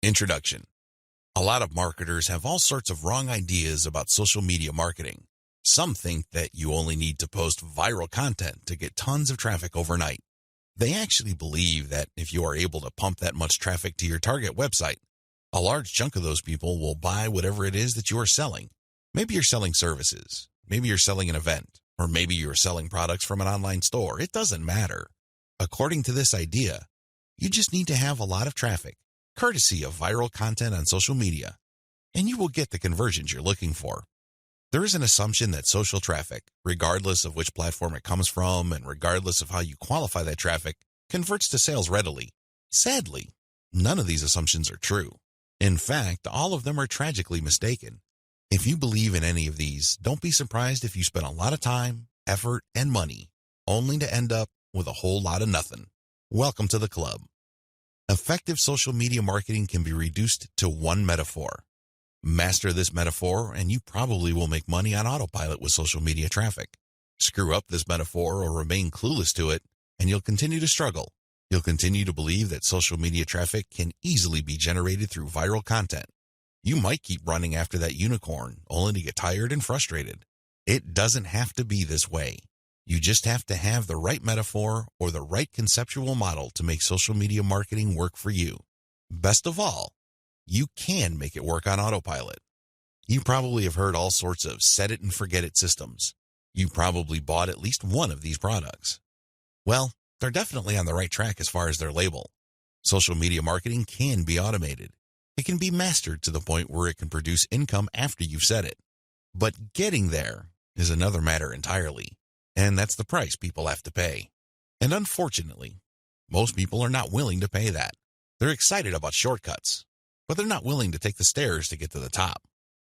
Introduction. A lot of marketers have all sorts of wrong ideas about social media marketing. Some think that you only need to post viral content to get tons of traffic overnight. They actually believe that if you are able to pump that much traffic to your target website, a large chunk of those people will buy whatever it is that you are selling. Maybe you're selling services, maybe you're selling an event, or maybe you're selling products from an online store. It doesn't matter. According to this idea, you just need to have a lot of traffic, courtesy of viral content on social media, and you will get the conversions you're looking for. There is an assumption that social traffic, regardless of which platform it comes from and regardless of how you qualify that traffic, converts to sales readily. Sadly, none of these assumptions are true. In fact, all of them are tragically mistaken. If you believe in any of these, don't be surprised if you spend a lot of time, effort, and money, only to end up with a whole lot of nothing. Welcome to the club. Effective social media marketing can be reduced to one metaphor. Master this metaphor, and you probably will make money on autopilot with social media traffic. Screw up this metaphor or remain clueless to it, and you'll continue to struggle. You'll continue to believe that social media traffic can easily be generated through viral content. You might keep running after that unicorn, only to get tired and frustrated. It doesn't have to be this way. You just have to have the right metaphor or the right conceptual model to make social media marketing work for you. Best of all, you can make it work on autopilot. You probably have heard all sorts of set it and forget it systems. You probably bought at least one of these products. Well, they're definitely on the right track as far as their label. Social media marketing can be automated. It can be mastered to the point where it can produce income after you've set it. But getting there is another matter entirely, and that's the price people have to pay. And unfortunately, most people are not willing to pay that. They're excited about shortcuts, but they're not willing to take the stairs to get to the top.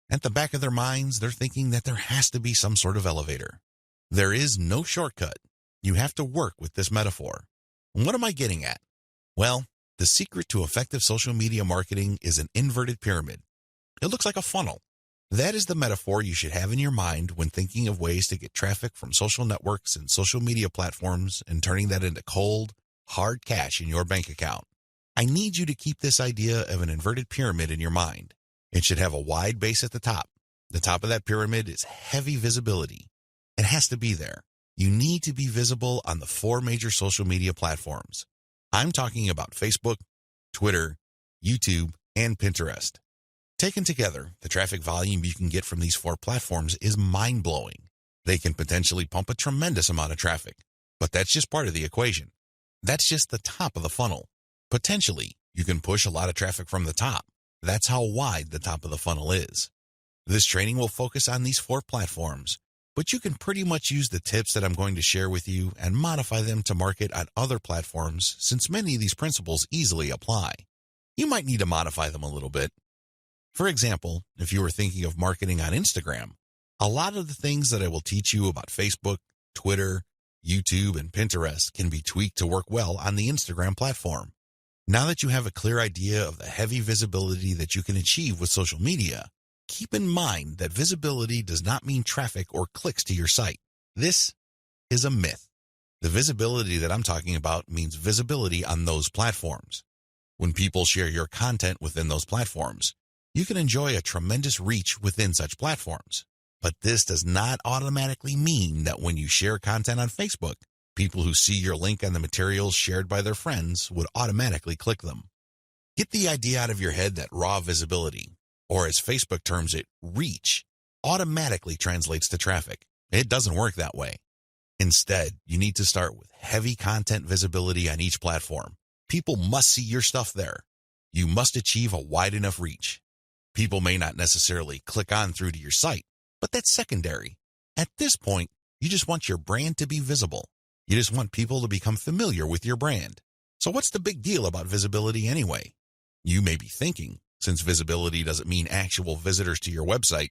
At the back of their minds, they're thinking that there has to be some sort of elevator. There is no shortcut. You have to work with this metaphor. And what am I getting at? Well, the secret to effective social media marketing is an inverted pyramid. It looks like a funnel. That is the metaphor you should have in your mind when thinking of ways to get traffic from social networks and social media platforms and turning that into cold, hard cash in your bank account. I need you to keep this idea of an inverted pyramid in your mind. It should have a wide base at the top. The top of that pyramid is heavy visibility. It has to be there. You need to be visible on the 4 major social media platforms. I'm talking about Facebook, Twitter, YouTube, and Pinterest. Taken together, the traffic volume you can get from these 4 platforms is mind-blowing. They can potentially pump a tremendous amount of traffic, but that's just part of the equation. That's just the top of the funnel. Potentially, you can push a lot of traffic from the top. That's how wide the top of the funnel is. This training will focus on these 4 platforms, but you can pretty much use the tips that I'm going to share with you and modify them to market on other platforms since many of these principles easily apply. You might need to modify them a little bit. For example, if you were thinking of marketing on Instagram, a lot of the things that I will teach you about Facebook, Twitter, YouTube, and Pinterest can be tweaked to work well on the Instagram platform. Now that you have a clear idea of the heavy visibility that you can achieve with social media, keep in mind that visibility does not mean traffic or clicks to your site. This is a myth. The visibility that I'm talking about means visibility on those platforms. When people share your content within those platforms, you can enjoy a tremendous reach within such platforms. But this does not automatically mean that when you share content on Facebook, people who see your link on the materials shared by their friends would automatically click them. Get the idea out of your head that raw visibility, or as Facebook terms it, reach, automatically translates to traffic. It doesn't work that way. Instead, you need to start with heavy content visibility on each platform. People must see your stuff there. You must achieve a wide enough reach. People may not necessarily click on through to your site, but that's secondary. At this point, you just want your brand to be visible. You just want people to become familiar with your brand. So what's the big deal about visibility anyway? You may be thinking, since visibility doesn't mean actual visitors to your website,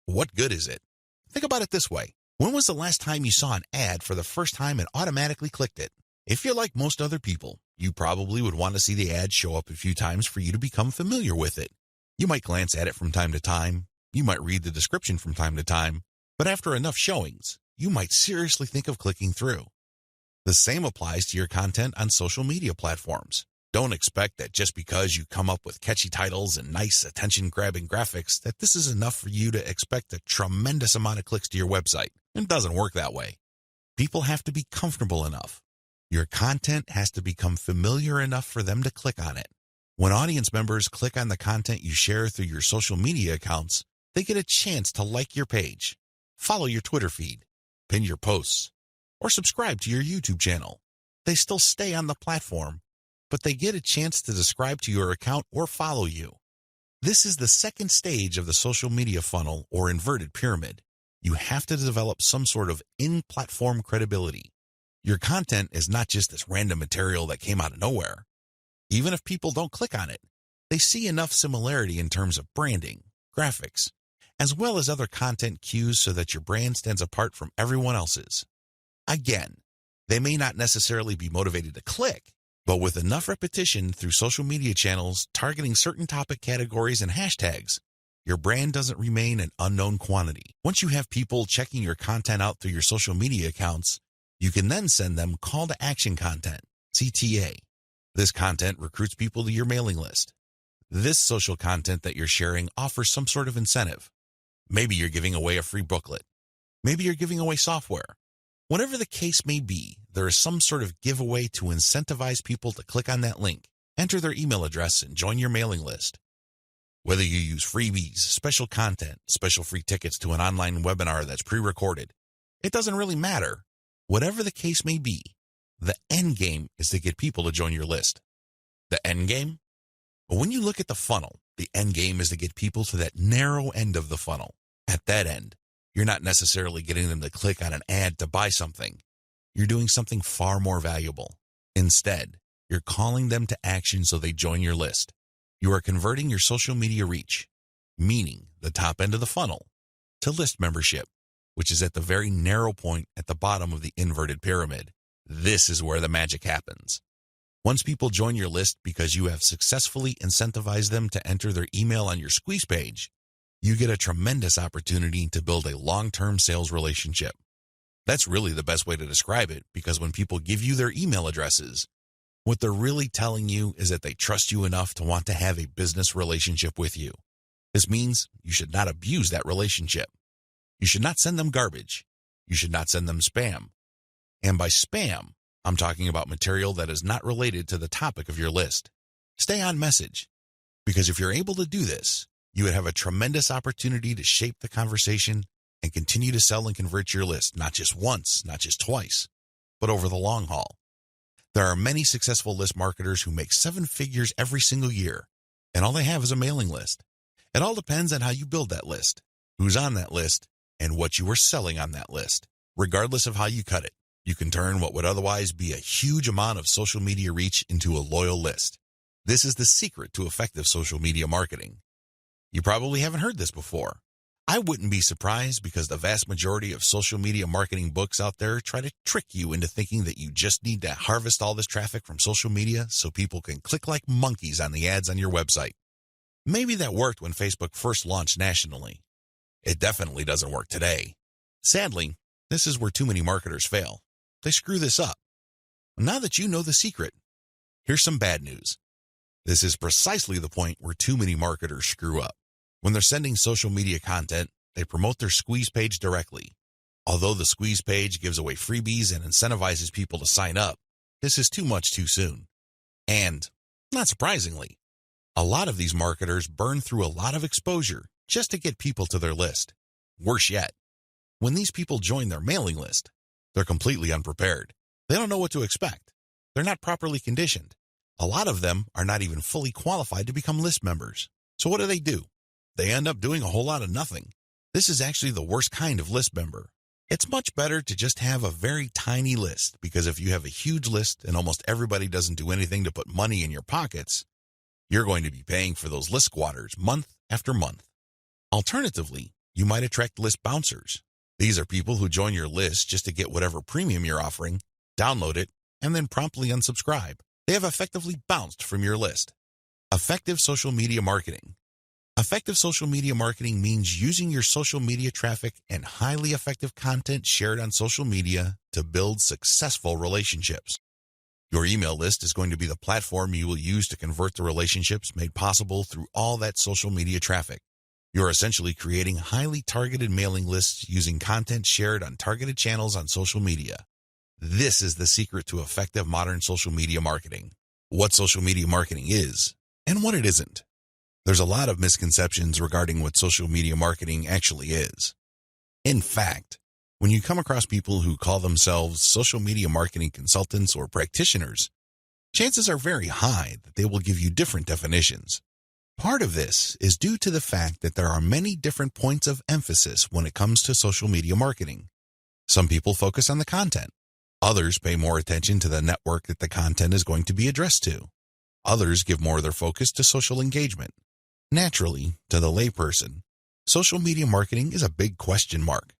what good is it? Think about it this way. When was the last time you saw an ad for the first time and automatically clicked it? If you're like most other people, you probably would want to see the ad show up a few times for you to become familiar with it. You might glance at it from time to time. You might read the description from time to time. But after enough showings, you might seriously think of clicking through. The same applies to your content on social media platforms. Don't expect that just because you come up with catchy titles and nice attention-grabbing graphics that this is enough for you to expect a tremendous amount of clicks to your website. It doesn't work that way. People have to be comfortable enough. Your content has to become familiar enough for them to click on it. When audience members click on the content you share through your social media accounts, they get a chance to like your page, follow your Twitter feed, pin your posts, or subscribe to your YouTube channel. They still stay on the platform, but they get a chance to subscribe to your account or follow you. This is the second stage of the social media funnel or inverted pyramid. You have to develop some sort of in-platform credibility. Your content is not just this random material that came out of nowhere. Even if people don't click on it, they see enough similarity in terms of branding, graphics, as well as other content cues so that your brand stands apart from everyone else's. Again, they may not necessarily be motivated to click, but with enough repetition through social media channels targeting certain topic categories and hashtags, your brand doesn't remain an unknown quantity. Once you have people checking your content out through your social media accounts, you can then send them call to action content, CTA. This content recruits people to your mailing list. This social content that you're sharing offers some sort of incentive. Maybe you're giving away a free booklet. Maybe you're giving away software. Whatever the case may be, there is some sort of giveaway to incentivize people to click on that link, enter their email address, and join your mailing list. Whether you use freebies, special content, special free tickets to an online webinar that's pre-recorded, it doesn't really matter. Whatever the case may be, the end game is to get people to join your list. The end game? Well, when you look at the funnel, the end game is to get people to that narrow end of the funnel. At that end, you're not necessarily getting them to click on an ad to buy something. You're doing something far more valuable. Instead, you're calling them to action so they join your list. You are converting your social media reach, meaning the top end of the funnel, to list membership, which is at the very narrow point at the bottom of the inverted pyramid. This is where the magic happens. Once people join your list because you have successfully incentivized them to enter their email on your squeeze page, you get a tremendous opportunity to build a long-term sales relationship. That's really the best way to describe it, because when people give you their email addresses, what they're really telling you is that they trust you enough to want to have a business relationship with you. This means you should not abuse that relationship. You should not send them garbage. You should not send them spam. And by spam, I'm talking about material that is not related to the topic of your list. Stay on message, because if you're able to do this, you would have a tremendous opportunity to shape the conversation and continue to sell and convert your list, not just once, not just twice, but over the long haul. There are many successful list marketers who make 7 figures every single year, and all they have is a mailing list. It all depends on how you build that list, who's on that list, and what you are selling on that list. Regardless of how you cut it, you can turn what would otherwise be a huge amount of social media reach into a loyal list. This is the secret to effective social media marketing. You probably haven't heard this before. I wouldn't be surprised, because the vast majority of social media marketing books out there try to trick you into thinking that you just need to harvest all this traffic from social media so people can click like monkeys on the ads on your website. Maybe that worked when Facebook first launched nationally. It definitely doesn't work today. Sadly, this is where too many marketers fail. They screw this up. Now that you know the secret, here's some bad news. This is precisely the point where too many marketers screw up. When they're sending social media content, they promote their squeeze page directly. Although the squeeze page gives away freebies and incentivizes people to sign up, this is too much too soon. And, not surprisingly, a lot of these marketers burn through a lot of exposure just to get people to their list. Worse yet, when these people join their mailing list, they're completely unprepared. They don't know what to expect. They're not properly conditioned. A lot of them are not even fully qualified to become list members. So what do? They end up doing a whole lot of nothing. This is actually the worst kind of list member. It's much better to just have a very tiny list, because if you have a huge list and almost everybody doesn't do anything to put money in your pockets, you're going to be paying for those list squatters month after month. Alternatively, you might attract list bouncers. These are people who join your list just to get whatever premium you're offering, download it, and then promptly unsubscribe. They have effectively bounced from your list. Effective social media marketing. Effective social media marketing means using your social media traffic and highly effective content shared on social media to build successful relationships. Your email list is going to be the platform you will use to convert the relationships made possible through all that social media traffic. You're essentially creating highly targeted mailing lists using content shared on targeted channels on social media. This is the secret to effective modern social media marketing. What social media marketing is and what it isn't. There's a lot of misconceptions regarding what social media marketing actually is. In fact, when you come across people who call themselves social media marketing consultants or practitioners, chances are very high that they will give you different definitions. Part of this is due to the fact that there are many different points of emphasis when it comes to social media marketing. Some people focus on the content. Others pay more attention to the network that the content is going to be addressed to. Others give more of their focus to social engagement. Naturally, to the layperson, social media marketing is a big question mark.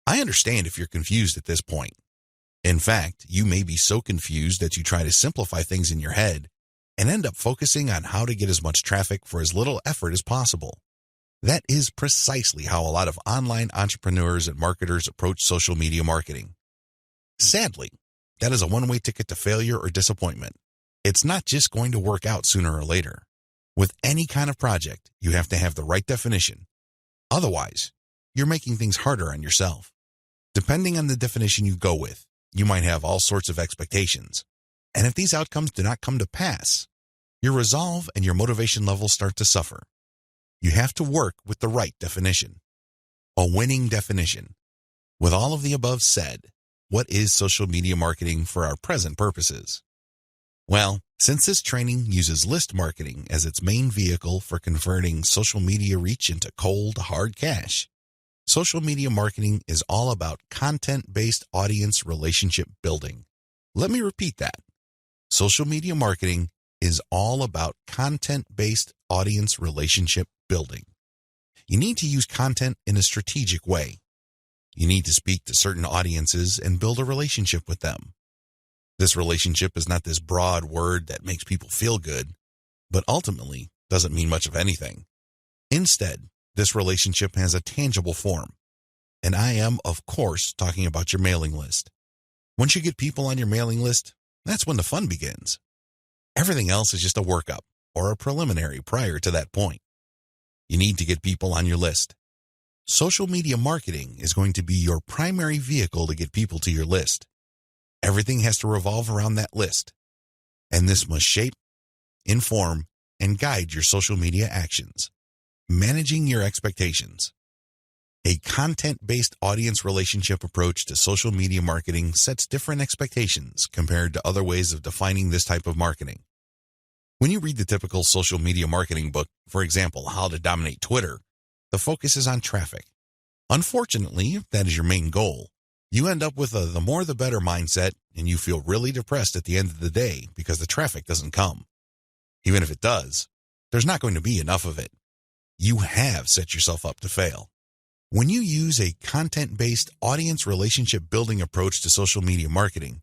I understand if you're confused at this point. In fact, you may be so confused that you try to simplify things in your head and end up focusing on how to get as much traffic for as little effort as possible. That is precisely how a lot of online entrepreneurs and marketers approach social media marketing. Sadly, that is a one-way ticket to failure or disappointment. It's not just going to work out sooner or later. With any kind of project, you have to have the right definition. Otherwise, you're making things harder on yourself. Depending on the definition you go with, you might have all sorts of expectations. And if these outcomes do not come to pass, your resolve and your motivation levels start to suffer. You have to work with the right definition. A winning definition. With all of the above said, what is social media marketing for our present purposes? Well, since this training uses list marketing as its main vehicle for converting social media reach into cold, hard cash, social media marketing is all about content-based audience relationship building. Let me repeat that. Social media marketing is all about content-based audience relationship building. You need to use content in a strategic way. You need to speak to certain audiences and build a relationship with them. This relationship is not this broad word that makes people feel good, but ultimately doesn't mean much of anything. Instead, this relationship has a tangible form. And I am, of course, talking about your mailing list. Once you get people on your mailing list, that's when the fun begins. Everything else is just a workup or a preliminary prior to that point. You need to get people on your list. Social media marketing is going to be your primary vehicle to get people to your list. Everything has to revolve around that list. And this must shape, inform, and guide your social media actions. Managing your expectations. A content-based audience relationship approach to social media marketing sets different expectations compared to other ways of defining this type of marketing. When you read the typical social media marketing book, for example, How to Dominate Twitter, the focus is on traffic. Unfortunately, if that is your main goal, you end up with a the more the better mindset and you feel really depressed at the end of the day because the traffic doesn't come. Even if it does, there's not going to be enough of it. You have set yourself up to fail. When you use a content-based audience relationship building approach to social media marketing,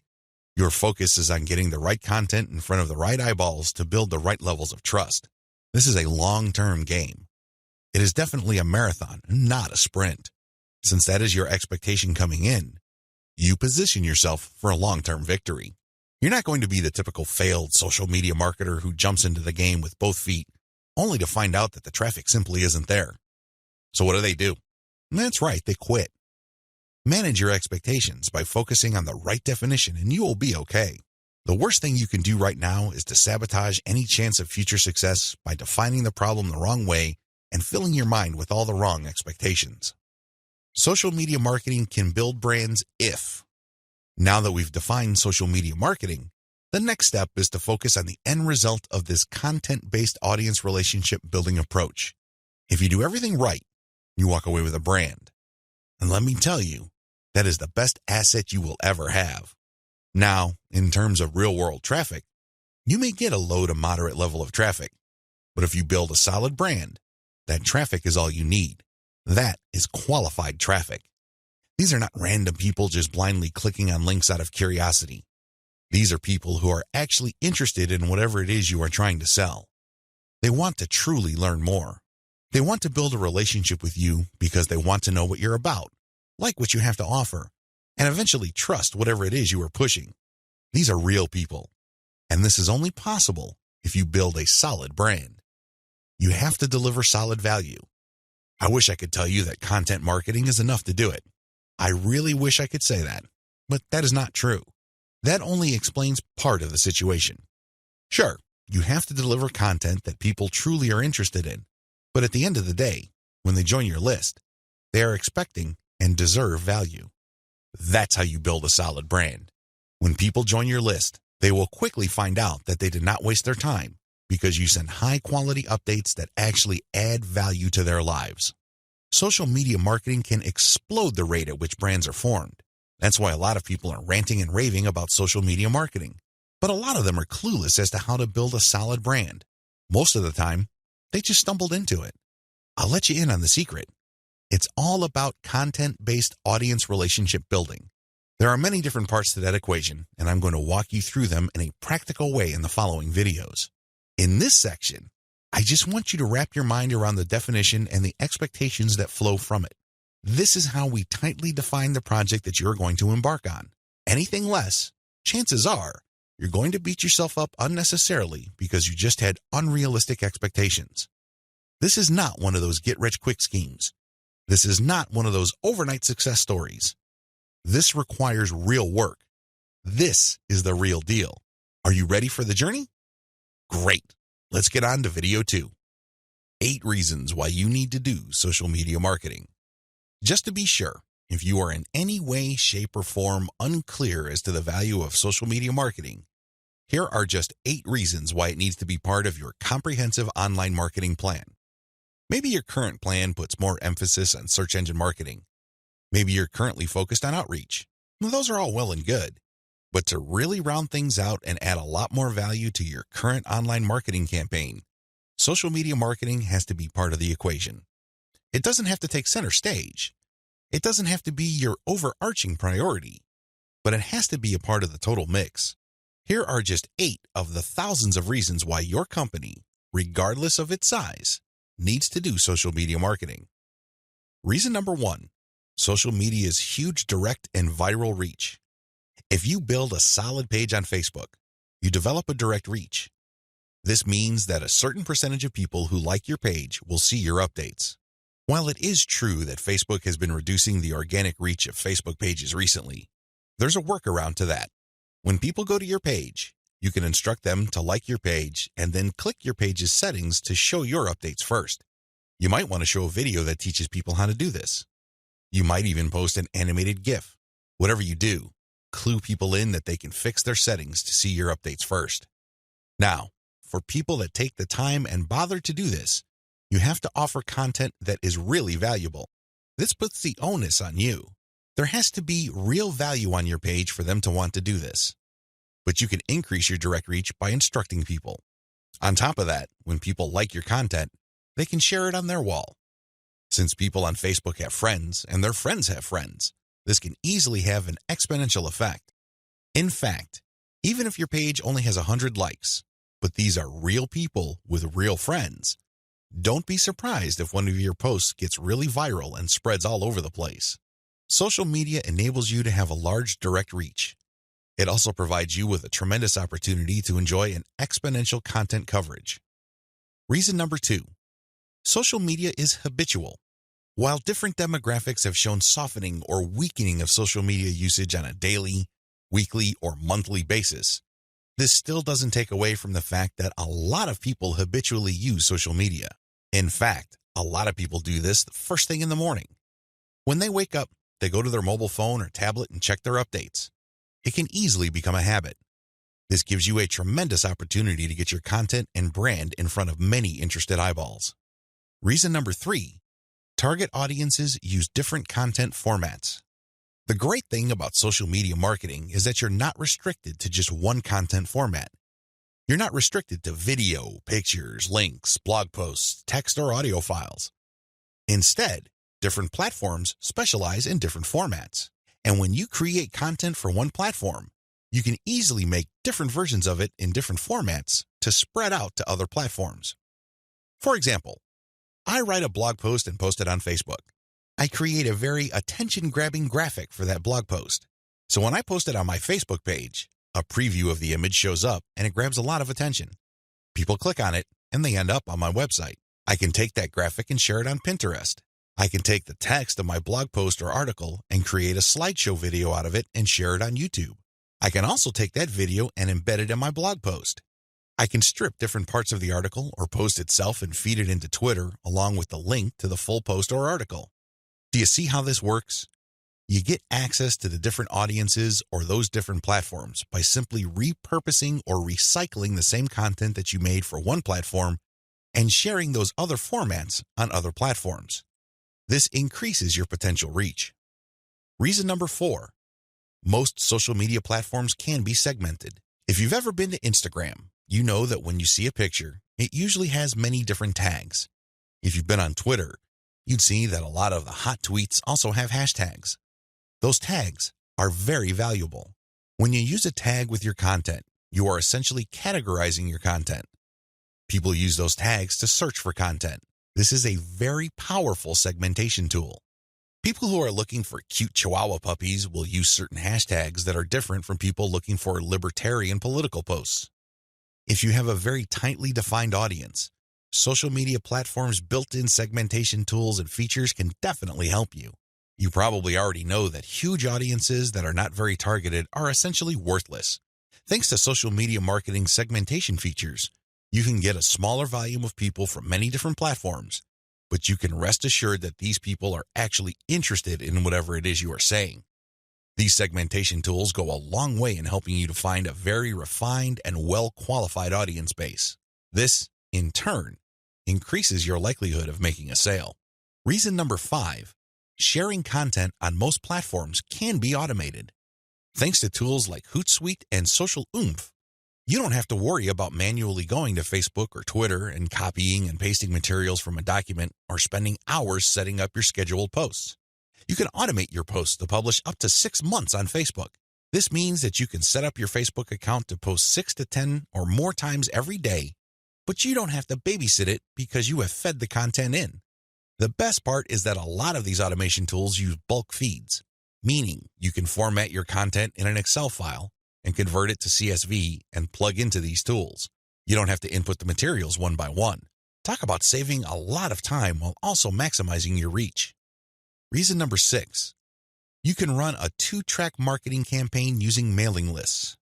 your focus is on getting the right content in front of the right eyeballs to build the right levels of trust. This is a long-term game. It is definitely a marathon, not a sprint. Since that is your expectation coming in, you position yourself for a long-term victory. You're not going to be the typical failed social media marketer who jumps into the game with both feet, only to find out that the traffic simply isn't there. So what do? That's right, they quit. Manage your expectations by focusing on the right definition and you will be okay. The worst thing you can do right now is to sabotage any chance of future success by defining the problem the wrong way and filling your mind with all the wrong expectations. Social media marketing can build brands if. Now that we've defined social media marketing, the next step is to focus on the end result of this content-based audience relationship building approach. If you do everything right, you walk away with a brand. And let me tell you, that is the best asset you will ever have. Now, in terms of real-world traffic, you may get a low to moderate level of traffic, but if you build a solid brand, that traffic is all you need. That is qualified traffic. These are not random people just blindly clicking on links out of curiosity. These are people who are actually interested in whatever it is you are trying to sell. They want to truly learn more. They want to build a relationship with you because they want to know what you're about, like what you have to offer, and eventually trust whatever it is you are pushing. These are real people. And this is only possible if you build a solid brand. You have to deliver solid value. I wish I could tell you that content marketing is enough to do it. I really wish I could say that, but that is not true. That only explains part of the situation. Sure, you have to deliver content that people truly are interested in, but at the end of the day, when they join your list, they are expecting and deserve value. That's how you build a solid brand. When people join your list, they will quickly find out that they did not waste their time because you send high-quality updates that actually add value to their lives. Social media marketing can explode the rate at which brands are formed. That's why a lot of people are ranting and raving about social media marketing. But a lot of them are clueless as to how to build a solid brand. Most of the time, they just stumbled into it. I'll let you in on the secret. It's all about content-based audience relationship building. There are many different parts to that equation, and I'm going to walk you through them in a practical way in the following videos. In this section, I just want you to wrap your mind around the definition and the expectations that flow from it. This is how we tightly define the project that you're going to embark on. Anything less, chances are, you're going to beat yourself up unnecessarily because you just had unrealistic expectations. This is not one of those get-rich-quick schemes. This is not one of those overnight success stories. This requires real work. This is the real deal. Are you ready for the journey? Great. Let's get on to video 2. 8 reasons why you need to do social media marketing. Just to be sure, if you are in any way, shape, or form unclear as to the value of social media marketing, here are just 8 reasons why it needs to be part of your comprehensive online marketing plan. Maybe your current plan puts more emphasis on search engine marketing. Maybe you're currently focused on outreach. Well, those are all well and good. But to really round things out and add a lot more value to your current online marketing campaign, social media marketing has to be part of the equation. It doesn't have to take center stage. It doesn't have to be your overarching priority, but it has to be a part of the total mix. Here are just 8 of the thousands of reasons why your company, regardless of its size, needs to do social media marketing. Reason number 1, social media's huge direct and viral reach. If you build a solid page on Facebook, you develop a direct reach. This means that a certain percentage of people who like your page will see your updates. While it is true that Facebook has been reducing the organic reach of Facebook pages recently, there's a workaround to that. When people go to your page, you can instruct them to like your page and then click your page's settings to show your updates first. You might want to show a video that teaches people how to do this. You might even post an animated GIF. Whatever you do, clue people in that they can fix their settings to see your updates first. Now, for people that take the time and bother to do this, you have to offer content that is really valuable. This puts the onus on you. There has to be real value on your page for them to want to do this. But you can increase your direct reach by instructing people. On top of that, when people like your content, they can share it on their wall. Since people on Facebook have friends and their friends have friends, this can easily have an exponential effect. In fact, even if your page only has 100 likes, but these are real people with real friends, don't be surprised if one of your posts gets really viral and spreads all over the place. Social media enables you to have a large direct reach. It also provides you with a tremendous opportunity to enjoy an exponential content coverage. Reason number 2, social media is habitual. While different demographics have shown softening or weakening of social media usage on a daily, weekly, or monthly basis, this still doesn't take away from the fact that a lot of people habitually use social media. In fact, a lot of people do this the first thing in the morning. When they wake up, they go to their mobile phone or tablet and check their updates. It can easily become a habit. This gives you a tremendous opportunity to get your content and brand in front of many interested eyeballs. Reason number 3, target audiences use different content formats. The great thing about social media marketing is that you're not restricted to just one content format. You're not restricted to video, pictures, links, blog posts, text, or audio files. Instead, different platforms specialize in different formats. And when you create content for one platform, you can easily make different versions of it in different formats to spread out to other platforms. For example, I write a blog post and post it on Facebook. I create a very attention-grabbing graphic for that blog post. So when I post it on my Facebook page, A preview of the image shows up and it grabs a lot of attention. People click on it and they end up on my website. I can take that graphic and share it on Pinterest. I can take the text of my blog post or article and create a slideshow video out of it and share it on YouTube. I can also take that video and embed it in my blog post. I can strip different parts of the article or post itself and feed it into Twitter along with the link to the full post or article. Do you see how this works? You get access to the different audiences or those different platforms by simply repurposing or recycling the same content that you made for one platform and sharing those other formats on other platforms. This increases your potential reach. Reason number 4, most social media platforms can be segmented. If you've ever been to Instagram, you know that when you see a picture, it usually has many different tags. If you've been on Twitter, you'd see that a lot of the hot tweets also have hashtags. Those tags are very valuable. When you use a tag with your content, you are essentially categorizing your content. People use those tags to search for content. This is a very powerful segmentation tool. People who are looking for cute Chihuahua puppies will use certain hashtags that are different from people looking for libertarian political posts. If you have a very tightly defined audience, social media platforms' built-in segmentation tools and features can definitely help you. You probably already know that huge audiences that are not very targeted are essentially worthless. Thanks to social media marketing segmentation features, you can get a smaller volume of people from many different platforms, but you can rest assured that these people are actually interested in whatever it is you are saying. These segmentation tools go a long way in helping you to find a very refined and well-qualified audience base. This, in turn, increases your likelihood of making a sale. Reason number 5, sharing content on most platforms can be automated. Thanks to tools like Hootsuite and Social Oomph, you don't have to worry about manually going to Facebook or Twitter and copying and pasting materials from a document or spending hours setting up your scheduled posts. You can automate your posts to publish up to 6 months on Facebook. This means that you can set up your Facebook account to post 6 to 10 or more times every day, but you don't have to babysit it because you have fed the content in. The best part is that a lot of these automation tools use bulk feeds, meaning you can format your content in an Excel file and convert it to CSV and plug into these tools. You don't have to input the materials one by one. Talk about saving a lot of time while also maximizing your reach. Reason number 6, you can run a 2-track marketing campaign using mailing lists.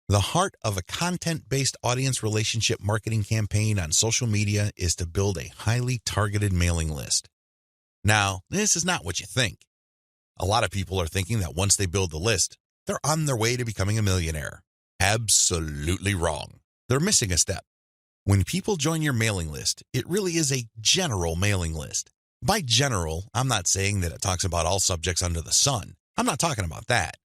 The heart of a content-based audience relationship marketing campaign on social media is to build a highly targeted mailing list. Now, this is not what you think. A lot of people are thinking that once they build the list, they're on their way to becoming a millionaire. Absolutely wrong. They're missing a step. When people join your mailing list, it really is a general mailing list. By general, I'm not saying that it talks about all subjects under the sun. I'm not talking about that.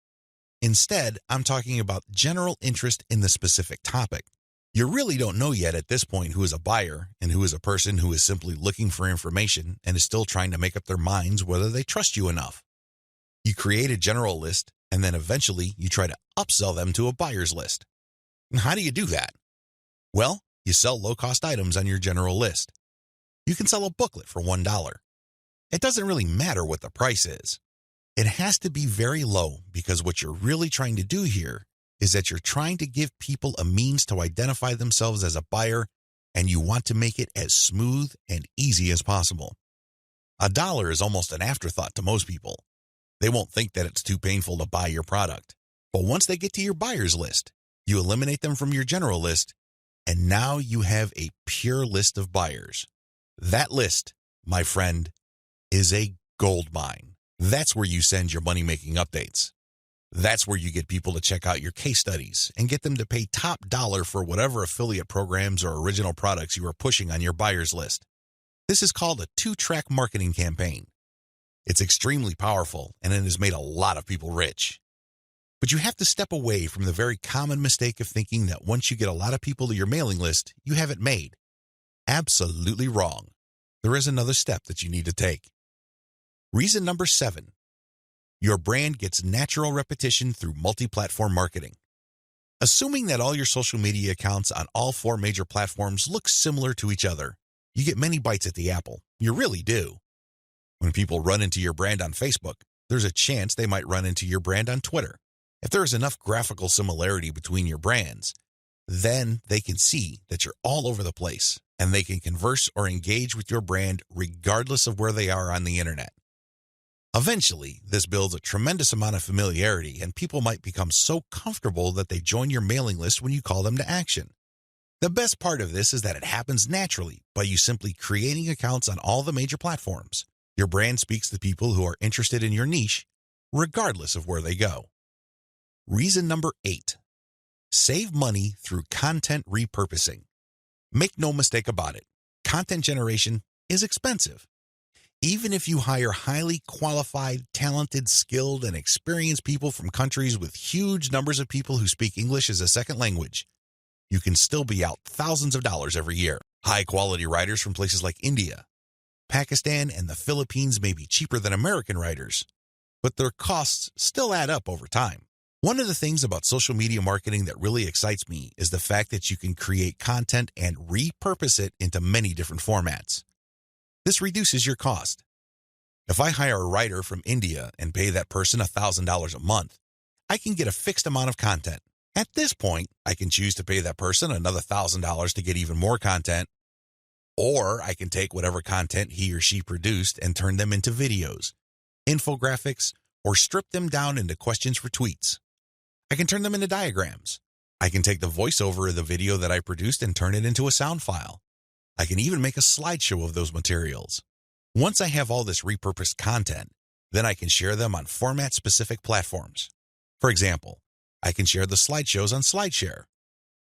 Instead, I'm talking about general interest in the specific topic. You really don't know yet at this point who is a buyer and who is a person who is simply looking for information and is still trying to make up their minds whether they trust you enough. You create a general list, and then eventually you try to upsell them to a buyer's list. And how do you do that? Well, you sell low-cost items on your general list. You can sell a booklet for $1. It doesn't really matter what the price is. It has to be very low because what you're really trying to do here is that you're trying to give people a means to identify themselves as a buyer, and you want to make it as smooth and easy as possible. $1 is almost an afterthought to most people. They won't think that it's too painful to buy your product. But once they get to your buyer's list, you eliminate them from your general list, and now you have a pure list of buyers. That list, my friend, is a gold mine. That's where you send your money-making updates. That's where you get people to check out your case studies and get them to pay top dollar for whatever affiliate programs or original products you are pushing on your buyer's list. This is called a 2-track marketing campaign. It's extremely powerful, and it has made a lot of people rich. But you have to step away from the very common mistake of thinking that once you get a lot of people to your mailing list, you have it made. Absolutely wrong. There is another step that you need to take. Reason number 7, your brand gets natural repetition through multi-platform marketing. Assuming that all your social media accounts on all 4 major platforms look similar to each other, you get many bites at the apple. You really do. When people run into your brand on Facebook, there's a chance they might run into your brand on Twitter. If there is enough graphical similarity between your brands, then they can see that you're all over the place and they can converse or engage with your brand regardless of where they are on the internet. Eventually, this builds a tremendous amount of familiarity and people might become so comfortable that they join your mailing list when you call them to action. The best part of this is that it happens naturally by you simply creating accounts on all the major platforms. Your brand speaks to people who are interested in your niche, regardless of where they go. Reason number 8. Save money through content repurposing. Make no mistake about it, content generation is expensive. Even if you hire highly qualified, talented, skilled, and experienced people from countries with huge numbers of people who speak English as a second language, you can still be out thousands of dollars every year. High-quality writers from places like India, Pakistan, and the Philippines may be cheaper than American writers, but their costs still add up over time. One of the things about social media marketing that really excites me is the fact that you can create content and repurpose it into many different formats. This reduces your cost. If I hire a writer from India and pay that person $1,000 a month, I can get a fixed amount of content. At this point, I can choose to pay that person another $1,000 to get even more content, or I can take whatever content he or she produced and turn them into videos, infographics, or strip them down into questions for tweets. I can turn them into diagrams. I can take the voiceover of the video that I produced and turn it into a sound file. I can even make a slideshow of those materials. Once I have all this repurposed content, then I can share them on format-specific platforms. For example, I can share the slideshows on SlideShare.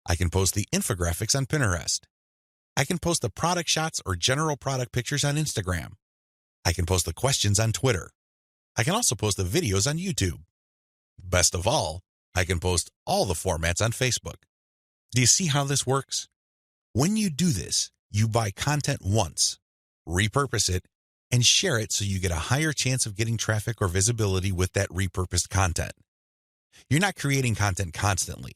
I can post the infographics on Pinterest. I can post the product shots or general product pictures on Instagram. I can post the questions on Twitter. I can also post the videos on YouTube. Best of all, I can post all the formats on Facebook. Do you see how this works? When you do this, you buy content once, repurpose it, and share it so you get a higher chance of getting traffic or visibility with that repurposed content. You're not creating content constantly.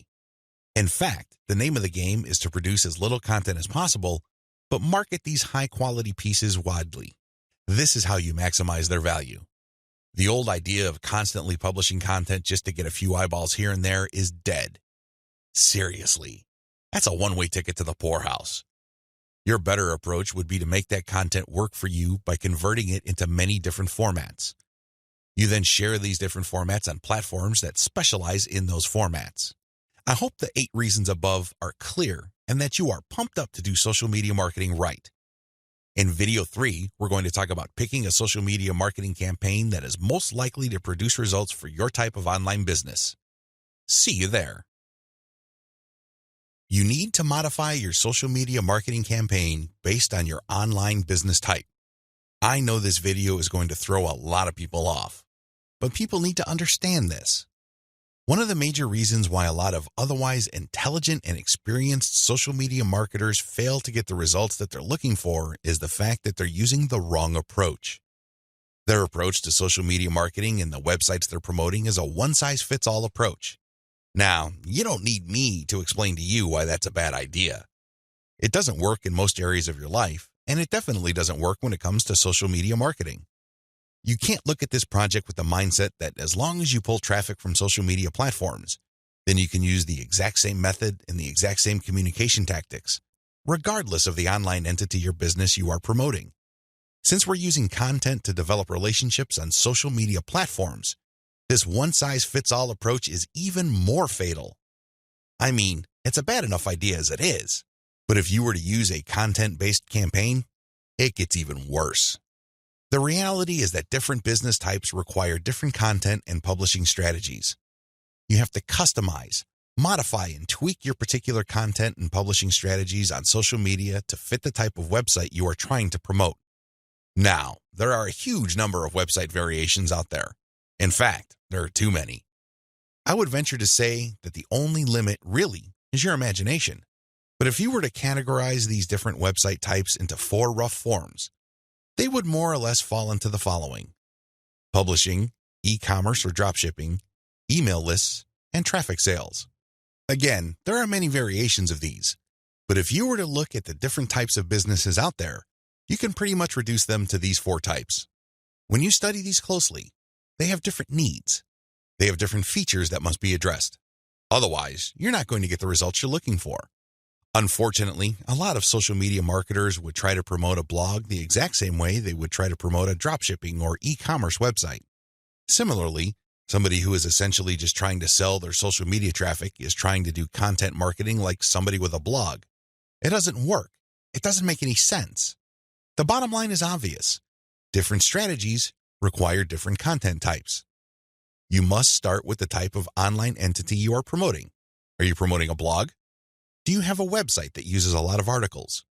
In fact, the name of the game is to produce as little content as possible, but market these high-quality pieces widely. This is how you maximize their value. The old idea of constantly publishing content just to get a few eyeballs here and there is dead. Seriously, that's a one-way ticket to the poorhouse. Your better approach would be to make that content work for you by converting it into many different formats. You then share these different formats on platforms that specialize in those formats. I hope the 8 reasons above are clear and that you are pumped up to do social media marketing right. In video 3, we're going to talk about picking a social media marketing campaign that is most likely to produce results for your type of online business. See you there. You need to modify your social media marketing campaign based on your online business type. I know this video is going to throw a lot of people off, but people need to understand this. One of the major reasons why a lot of otherwise intelligent and experienced social media marketers fail to get the results that they're looking for is the fact that they're using the wrong approach. Their approach to social media marketing and the websites they're promoting is a one-size-fits-all approach. Now, you don't need me to explain to you why that's a bad idea. It doesn't work in most areas of your life, and it definitely doesn't work when it comes to social media marketing. You can't look at this project with the mindset that as long as you pull traffic from social media platforms, then you can use the exact same method and the exact same communication tactics, regardless of the online entity or business you are promoting. Since we're using content to develop relationships on social media platforms, this one-size-fits-all approach is even more fatal. I mean, it's a bad enough idea as it is, but if you were to use a content-based campaign, it gets even worse. The reality is that different business types require different content and publishing strategies. You have to customize, modify, and tweak your particular content and publishing strategies on social media to fit the type of website you are trying to promote. Now, there are a huge number of website variations out there. In fact, there are too many. I would venture to say that the only limit really is your imagination. But if you were to categorize these different website types into 4 rough forms, they would more or less fall into the following: publishing, e-commerce or dropshipping, email lists, and traffic sales. Again, there are many variations of these, but if you were to look at the different types of businesses out there, you can pretty much reduce them to these 4 types. When you study these closely, they have different needs. They have different features that must be addressed. Otherwise, you're not going to get the results you're looking for. Unfortunately, a lot of social media marketers would try to promote a blog the exact same way they would try to promote a dropshipping or e-commerce website. Similarly, somebody who is essentially just trying to sell their social media traffic is trying to do content marketing like somebody with a blog. It doesn't work. It doesn't make any sense. The bottom line is obvious. Different strategies require different content types. You must start with the type of online entity you are promoting. Are you promoting a blog? Do you have a website that uses a lot of articles?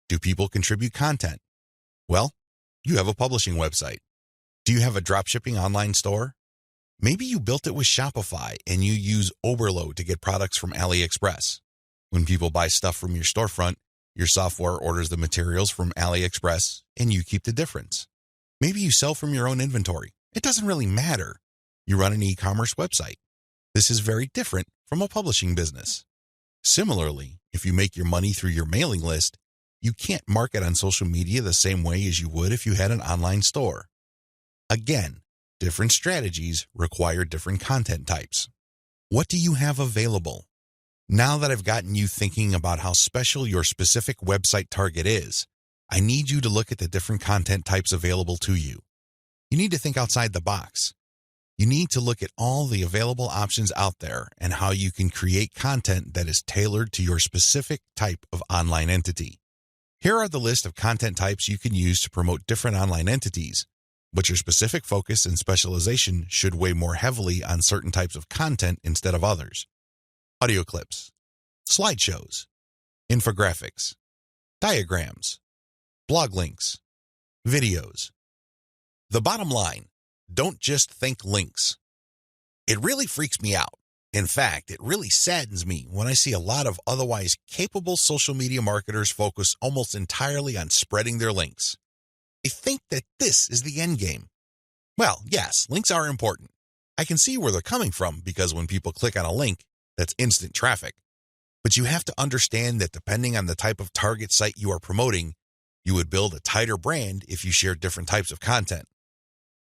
Do people contribute content? Well, you have a publishing website. Do you have a dropshipping online store? Maybe you built it with Shopify and you use Oberlo to get products from AliExpress. When people buy stuff from your storefront, your software orders the materials from AliExpress and you keep the difference. Maybe you sell from your own inventory. It doesn't really matter. You run an e-commerce website. This is very different from a publishing business. Similarly, if you make your money through your mailing list, you can't market on social media the same way as you would if you had an online store. Again, different strategies require different content types. What do you have available? Now that I've gotten you thinking about how special your specific website target is, I need you to look at the different content types available to you. You need to think outside the box. You need to look at all the available options out there and how you can create content that is tailored to your specific type of online entity. Here are the list of content types you can use to promote different online entities, but your specific focus and specialization should weigh more heavily on certain types of content instead of others. Audio clips, slideshows, infographics, diagrams, blog links, videos. The bottom line, don't just think links. It really freaks me out. In fact, it really saddens me when I see a lot of otherwise capable social media marketers focus almost entirely on spreading their links. They think that this is the end game. Well, yes, links are important. I can see where they're coming from because when people click on a link, that's instant traffic. But you have to understand that depending on the type of target site you are promoting, you would build a tighter brand if you share different types of content.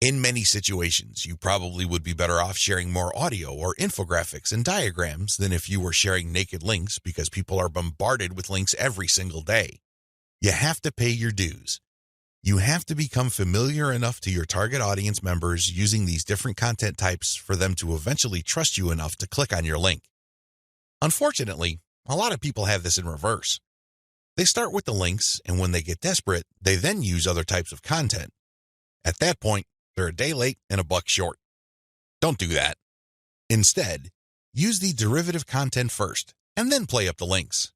In many situations, you probably would be better off sharing more audio or infographics and diagrams than if you were sharing naked links because people are bombarded with links every single day. You have to pay your dues. You have to become familiar enough to your target audience members using these different content types for them to eventually trust you enough to click on your link. Unfortunately, a lot of people have this in reverse. They start with the links, and when they get desperate, they then use other types of content. At that point, they're a day late and a buck short. Don't do that. Instead, use the derivative content first, and then play up the links.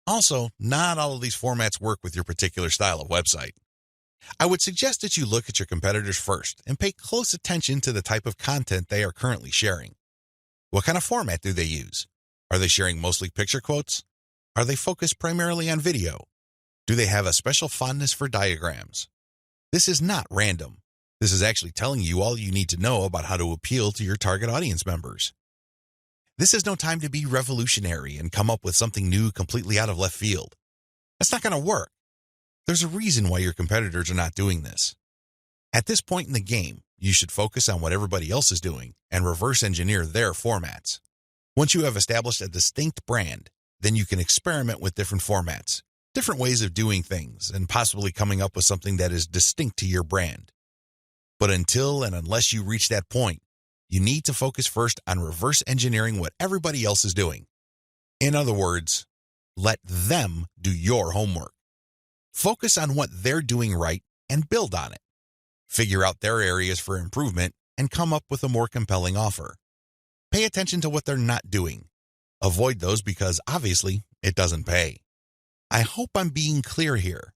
Also, not all of these formats work with your particular style of website. I would suggest that you look at your competitors first and pay close attention to the type of content they are currently sharing. What kind of format do they use? Are they sharing mostly picture quotes? Are they focused primarily on video? Do they have a special fondness for diagrams? This is not random. This is actually telling you all you need to know about how to appeal to your target audience members. This is no time to be revolutionary and come up with something new completely out of left field. That's not going to work. There's a reason why your competitors are not doing this. At this point in the game, you should focus on what everybody else is doing and reverse engineer their formats. Once you have established a distinct brand, then you can experiment with different formats, different ways of doing things, and possibly coming up with something that is distinct to your brand. But until and unless you reach that point, you need to focus first on reverse engineering what everybody else is doing. In other words, let them do your homework. Focus on what they're doing right and build on it. Figure out their areas for improvement and come up with a more compelling offer. Pay attention to what they're not doing. Avoid those because obviously it doesn't pay. I hope I'm being clear here.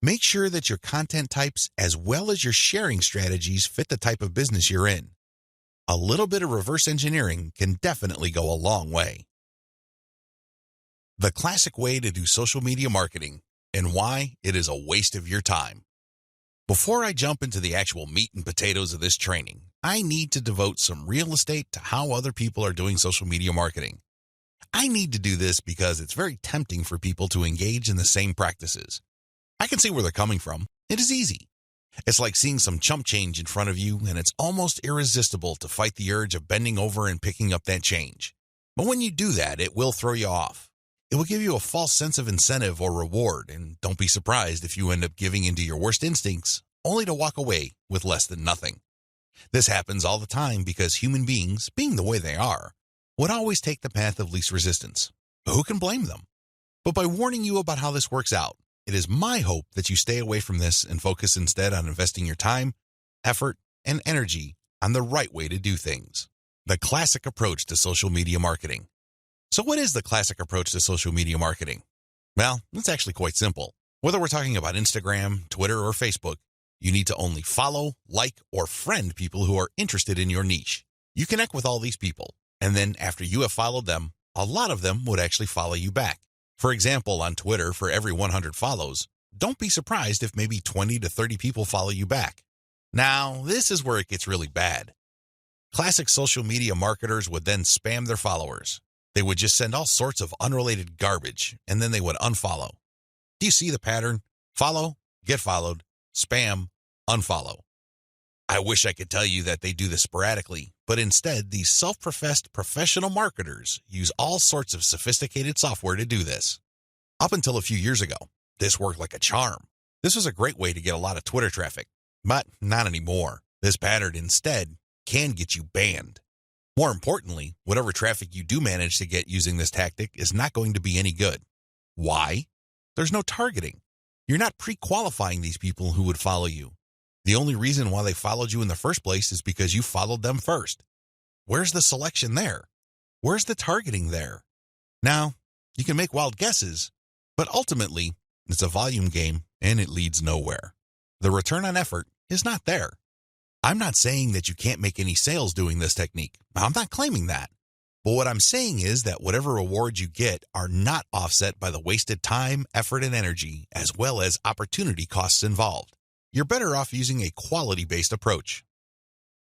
Make sure that your content types as well as your sharing strategies fit the type of business you're in. A little bit of reverse engineering can definitely go a long way. The classic way to do social media marketing and why it is a waste of your time. Before I jump into the actual meat and potatoes of this training, I need to devote some real estate to how other people are doing social media marketing. I need to do this because it's very tempting for people to engage in the same practices. I can see where they're coming from. It is easy. It's like seeing some chump change in front of you, and it's almost irresistible to fight the urge of bending over and picking up that change. But when you do that, it will throw you off. It will give you a false sense of incentive or reward, and don't be surprised if you end up giving into your worst instincts, only to walk away with less than nothing. This happens all the time because human beings, being the way they are, would always take the path of least resistance. Who can blame them? But by warning you about how this works out, it is my hope that you stay away from this and focus instead on investing your time, effort, and energy on the right way to do things. The classic approach to social media marketing. So what is the classic approach to social media marketing? Well, it's actually quite simple. Whether we're talking about Instagram, Twitter, or Facebook, you need to only follow, like, or friend people who are interested in your niche. You connect with all these people, and then after you have followed them, a lot of them would actually follow you back. For example, on Twitter, for every 100 follows, don't be surprised if maybe 20 to 30 people follow you back. Now, this is where it gets really bad. Classic social media marketers would then spam their followers. They would just send all sorts of unrelated garbage, and then they would unfollow. Do you see the pattern? Follow, get followed, spam, unfollow. I wish I could tell you that they do this sporadically, but instead, these self-professed professional marketers use all sorts of sophisticated software to do this. Up until a few years ago, this worked like a charm. This was a great way to get a lot of Twitter traffic, but not anymore. This pattern instead can get you banned. More importantly, whatever traffic you do manage to get using this tactic is not going to be any good. Why? There's no targeting. You're not pre-qualifying these people who would follow you. The only reason why they followed you in the first place is because you followed them first. Where's the selection there? Where's the targeting there? Now, you can make wild guesses, but ultimately, it's a volume game and it leads nowhere. The return on effort is not there. I'm not saying that you can't make any sales doing this technique. I'm not claiming that. But what I'm saying is that whatever rewards you get are not offset by the wasted time, effort, and energy, as well as opportunity costs involved. You're better off using a quality-based approach.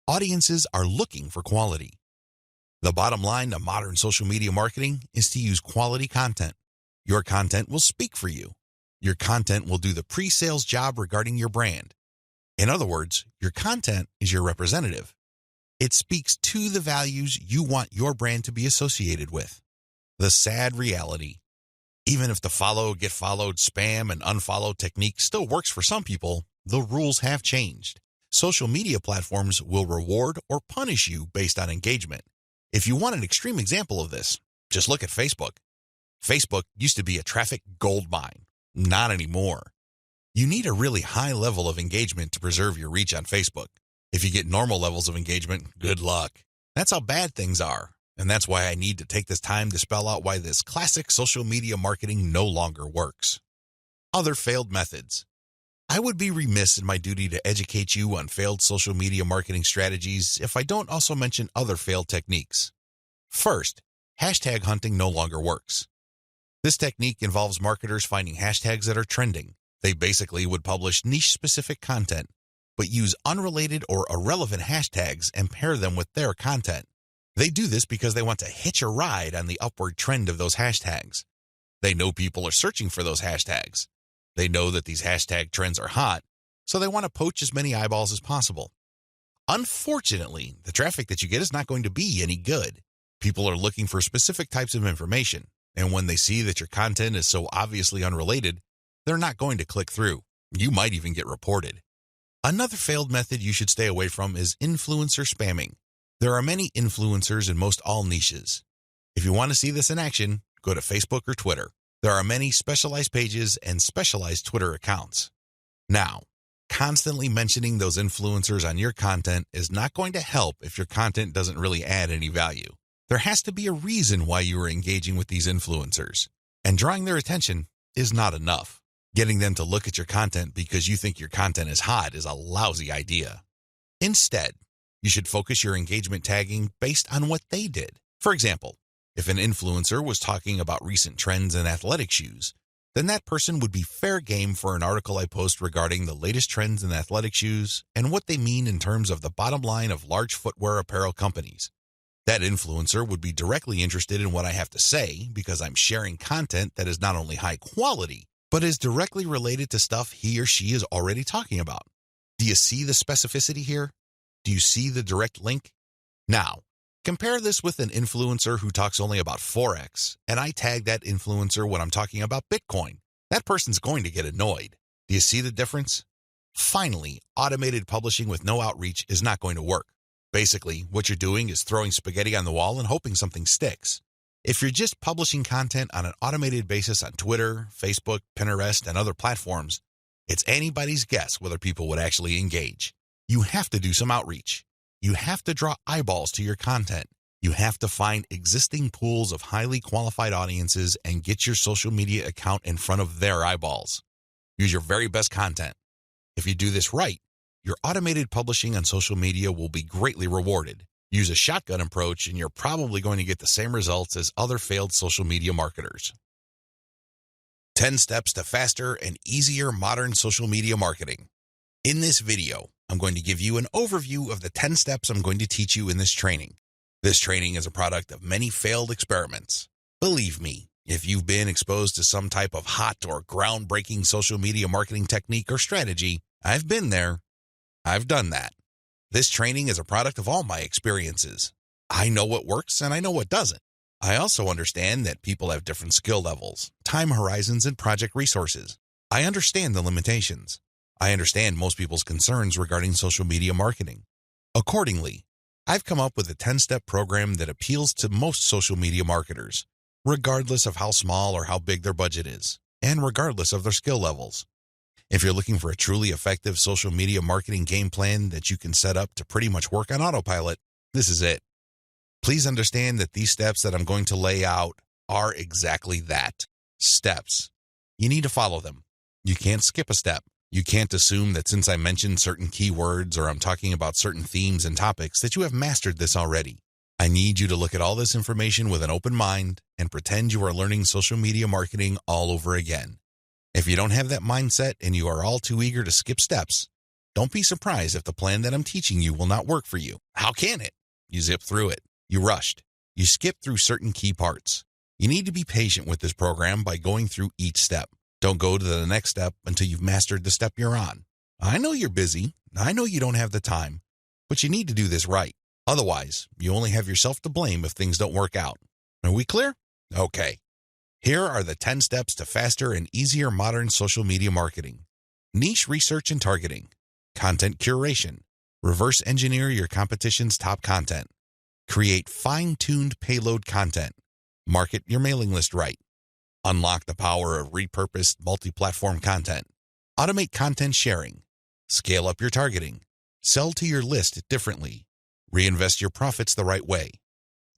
Audiences are looking for quality. The bottom line to modern social media marketing is to use quality content. Your content will speak for you. Your content will do the pre-sales job regarding your brand. In other words, your content is your representative. It speaks to the values you want your brand to be associated with. The sad reality, even if the follow, get followed, spam, and unfollow technique still works for some people, the rules have changed. Social media platforms will reward or punish you based on engagement. If you want an extreme example of this, just look at Facebook. Facebook used to be a traffic goldmine. Not anymore. You need a really high level of engagement to preserve your reach on Facebook. If you get normal levels of engagement, good luck. That's how bad things are, and that's why I need to take this time to spell out why this classic social media marketing no longer works. Other failed methods. I would be remiss in my duty to educate you on failed social media marketing strategies if I don't also mention other failed techniques. First, hashtag hunting no longer works. This technique involves marketers finding hashtags that are trending. They basically would publish niche-specific content, but use unrelated or irrelevant hashtags and pair them with their content. They do this because they want to hitch a ride on the upward trend of those hashtags. They know people are searching for those hashtags. They know that these hashtag trends are hot, so they want to poach as many eyeballs as possible. Unfortunately, the traffic that you get is not going to be any good. People are looking for specific types of information, and when they see that your content is so obviously unrelated, they're not going to click through. You might even get reported. Another failed method you should stay away from is influencer spamming. There are many influencers in most all niches. If you want to see this in action, go to Facebook or Twitter. There are many specialized pages and specialized Twitter accounts. Now, constantly mentioning those influencers on your content is not going to help if your content doesn't really add any value. There has to be a reason why you are engaging with these influencers, and drawing their attention is not enough. Getting them to look at your content because you think your content is hot is a lousy idea. Instead, you should focus your engagement tagging based on what they did. For example, if an influencer was talking about recent trends in athletic shoes, then that person would be fair game for an article I post regarding the latest trends in athletic shoes and what they mean in terms of the bottom line of large footwear apparel companies. That influencer would be directly interested in what I have to say because I'm sharing content that is not only high quality, but is directly related to stuff he or she is already talking about. Do you see the specificity here? Do you see the direct link? Now, compare this with an influencer who talks only about Forex, and I tag that influencer when I'm talking about Bitcoin. That person's going to get annoyed. Do you see the difference? Finally, automated publishing with no outreach is not going to work. Basically, what you're doing is throwing spaghetti on the wall and hoping something sticks. If you're just publishing content on an automated basis on Twitter, Facebook, Pinterest, and other platforms, it's anybody's guess whether people would actually engage. You have to do some outreach. You have to draw eyeballs to your content. You have to find existing pools of highly qualified audiences and get your social media account in front of their eyeballs. Use your very best content. If you do this right, your automated publishing on social media will be greatly rewarded. Use a shotgun approach and you're probably going to get the same results as other failed social media marketers. 10 steps to faster and easier modern social media marketing. In this video, I'm going to give you an overview of the 10 steps I'm going to teach you in this training. This training is a product of many failed experiments. Believe me, if you've been exposed to some type of hot or groundbreaking social media marketing technique or strategy, I've been there. I've done that. This training is a product of all my experiences. I know what works and I know what doesn't. I also understand that people have different skill levels, time horizons, and project resources. I understand the limitations. I understand most people's concerns regarding social media marketing. Accordingly, I've come up with a 10-step program that appeals to most social media marketers, regardless of how small or how big their budget is, and regardless of their skill levels. If you're looking for a truly effective social media marketing game plan that you can set up to pretty much work on autopilot, this is it. Please understand that these steps that I'm going to lay out are exactly that, steps. You need to follow them. You can't skip a step. You can't assume that since I mentioned certain keywords or I'm talking about certain themes and topics that you have mastered this already. I need you to look at all this information with an open mind and pretend you are learning social media marketing all over again. If you don't have that mindset and you are all too eager to skip steps, don't be surprised if the plan that I'm teaching you will not work for you. How can it? You zip through it. You rushed. You skipped through certain key parts. You need to be patient with this program by going through each step. Don't go to the next step until you've mastered the step you're on. I know you're busy. I know you don't have the time, but you need to do this right. Otherwise, you only have yourself to blame if things don't work out. Are we clear? Okay. Here are the 10 steps to faster and easier modern social media marketing. Niche research and targeting. Content curation. Reverse engineer your competition's top content. Create fine-tuned payload content. Market your mailing list right. Unlock the power of repurposed multi-platform content. Automate content sharing. Scale up your targeting. Sell to your list differently. Reinvest your profits the right way.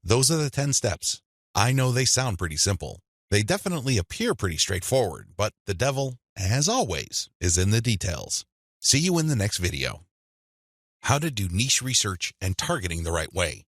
Those are the 10 steps. I know they sound pretty simple. They definitely appear pretty straightforward, but the devil, as always, is in the details. See you in the next video. How to do niche research and targeting the right way.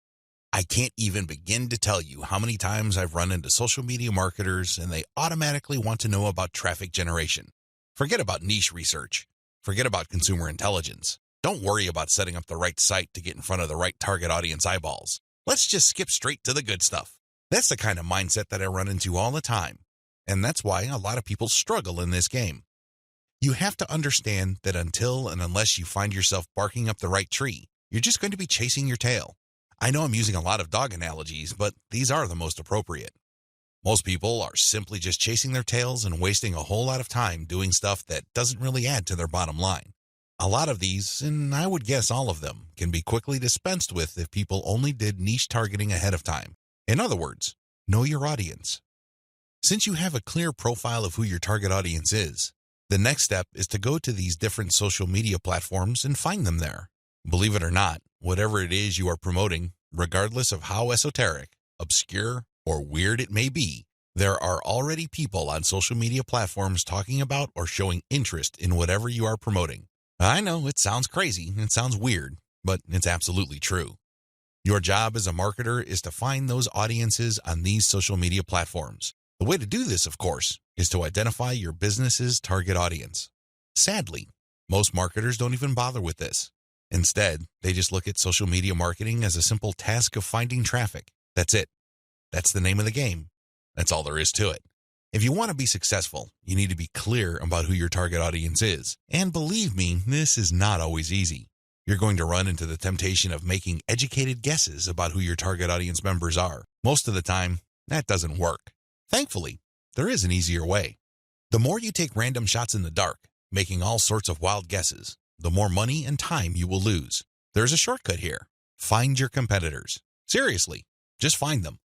I can't even begin to tell you how many times I've run into social media marketers and they automatically want to know about traffic generation. Forget about niche research. Forget about consumer intelligence. Don't worry about setting up the right site to get in front of the right target audience eyeballs. Let's just skip straight to the good stuff. That's the kind of mindset that I run into all the time. And that's why a lot of people struggle in this game. You have to understand that until and unless you find yourself barking up the right tree, you're just going to be chasing your tail. I know I'm using a lot of dog analogies, but these are the most appropriate. Most people are simply just chasing their tails and wasting a whole lot of time doing stuff that doesn't really add to their bottom line. A lot of these, and I would guess all of them, can be quickly dispensed with if people only did niche targeting ahead of time. In other words, know your audience. Since you have a clear profile of who your target audience is, the next step is to go to these different social media platforms and find them there. Believe it or not, whatever it is you are promoting, regardless of how esoteric, obscure, or weird it may be, there are already people on social media platforms talking about or showing interest in whatever you are promoting. I know it sounds crazy, it sounds weird, but it's absolutely true. Your job as a marketer is to find those audiences on these social media platforms. The way to do this, of course, is to identify your business's target audience. Sadly, most marketers don't even bother with this. Instead, they just look at social media marketing as a simple task of finding traffic. That's it. That's the name of the game. That's all there is to it. If you want to be successful, you need to be clear about who your target audience is. And believe me, this is not always easy. You're going to run into the temptation of making educated guesses about who your target audience members are. Most of the time, that doesn't work. Thankfully, there is an easier way. The more you take random shots in the dark, making all sorts of wild guesses, the more money and time you will lose. There's a shortcut here. Find your competitors. Seriously, just find them.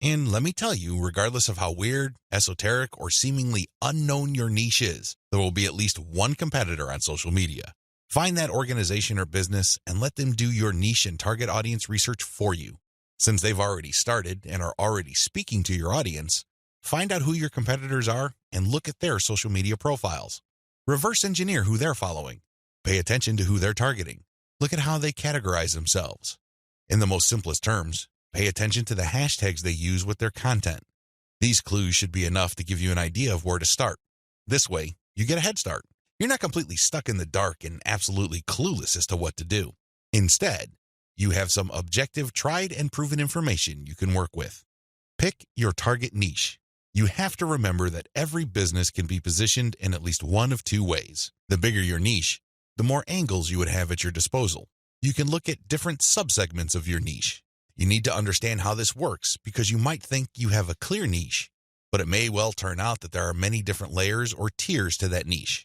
And let me tell you, regardless of how weird, esoteric, or seemingly unknown your niche is, there will be at least one competitor on social media. Find that organization or business and let them do your niche and target audience research for you. Since they've already started and are already speaking to your audience, find out who your competitors are and look at their social media profiles. Reverse engineer who they're following. Pay attention to who they're targeting. Look at how they categorize themselves. In the most simplest terms, pay attention to the hashtags they use with their content. These clues should be enough to give you an idea of where to start. This way, you get a head start. You're not completely stuck in the dark and absolutely clueless as to what to do. Instead, you have some objective, tried and proven information you can work with. Pick your target niche. You have to remember that every business can be positioned in at least one of two ways. The bigger your niche, the more angles you would have at your disposal. You can look at different subsegments of your niche. You need to understand how this works because you might think you have a clear niche, but it may well turn out that there are many different layers or tiers to that niche.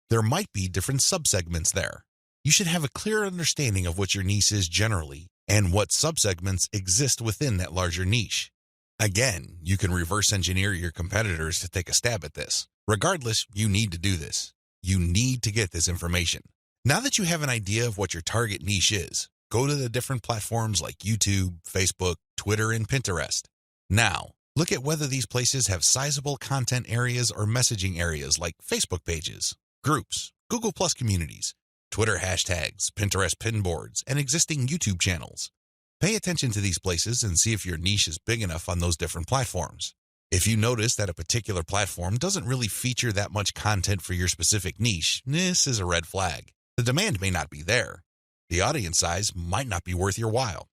There might be different subsegments there. You should have a clear understanding of what your niche is generally and what subsegments exist within that larger niche. Again, you can reverse engineer your competitors to take a stab at this. Regardless, you need to do this. You need to get this information. Now that you have an idea of what your target niche is, go to the different platforms like YouTube, Facebook, Twitter, and Pinterest. Now, look at whether these places have sizable content areas or messaging areas like Facebook pages, groups, Google Plus communities, Twitter hashtags, Pinterest pinboards, and existing YouTube channels. Pay attention to these places and see if your niche is big enough on those different platforms. If you notice that a particular platform doesn't really feature that much content for your specific niche, this is a red flag. The demand may not be there. The audience size might not be worth your while.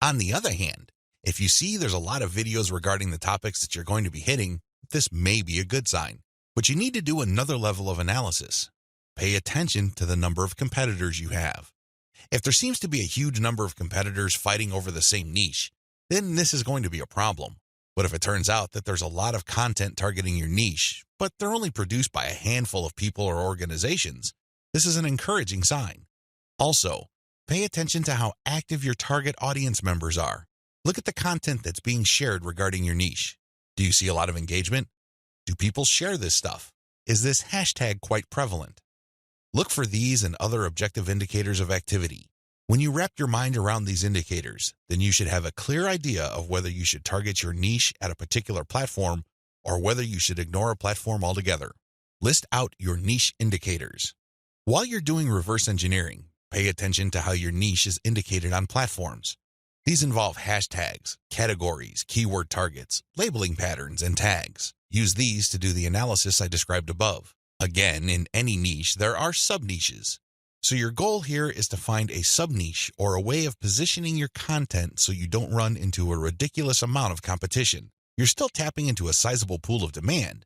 On the other hand, if you see there's a lot of videos regarding the topics that you're going to be hitting, this may be a good sign. But you need to do another level of analysis. Pay attention to the number of competitors you have. If there seems to be a huge number of competitors fighting over the same niche, then this is going to be a problem. But if it turns out that there's a lot of content targeting your niche, but they're only produced by a handful of people or organizations, this is an encouraging sign. Also, pay attention to how active your target audience members are. Look at the content that's being shared regarding your niche. Do you see a lot of engagement? Do people share this stuff? Is this hashtag quite prevalent? Look for these and other objective indicators of activity. When you wrap your mind around these indicators, then you should have a clear idea of whether you should target your niche at a particular platform or whether you should ignore a platform altogether. List out your niche indicators. While you're doing reverse engineering, pay attention to how your niche is indicated on platforms. These involve hashtags, categories, keyword targets, labeling patterns, and tags. Use these to do the analysis I described above. Again, in any niche, there are sub-niches. So your goal here is to find a sub-niche or a way of positioning your content so you don't run into a ridiculous amount of competition. You're still tapping into a sizable pool of demand,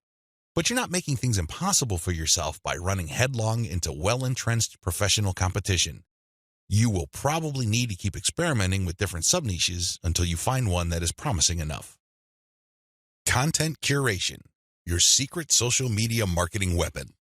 but you're not making things impossible for yourself by running headlong into well-entrenched professional competition. You will probably need to keep experimenting with different sub-niches until you find one that is promising enough. Content curation, your secret social media marketing weapon.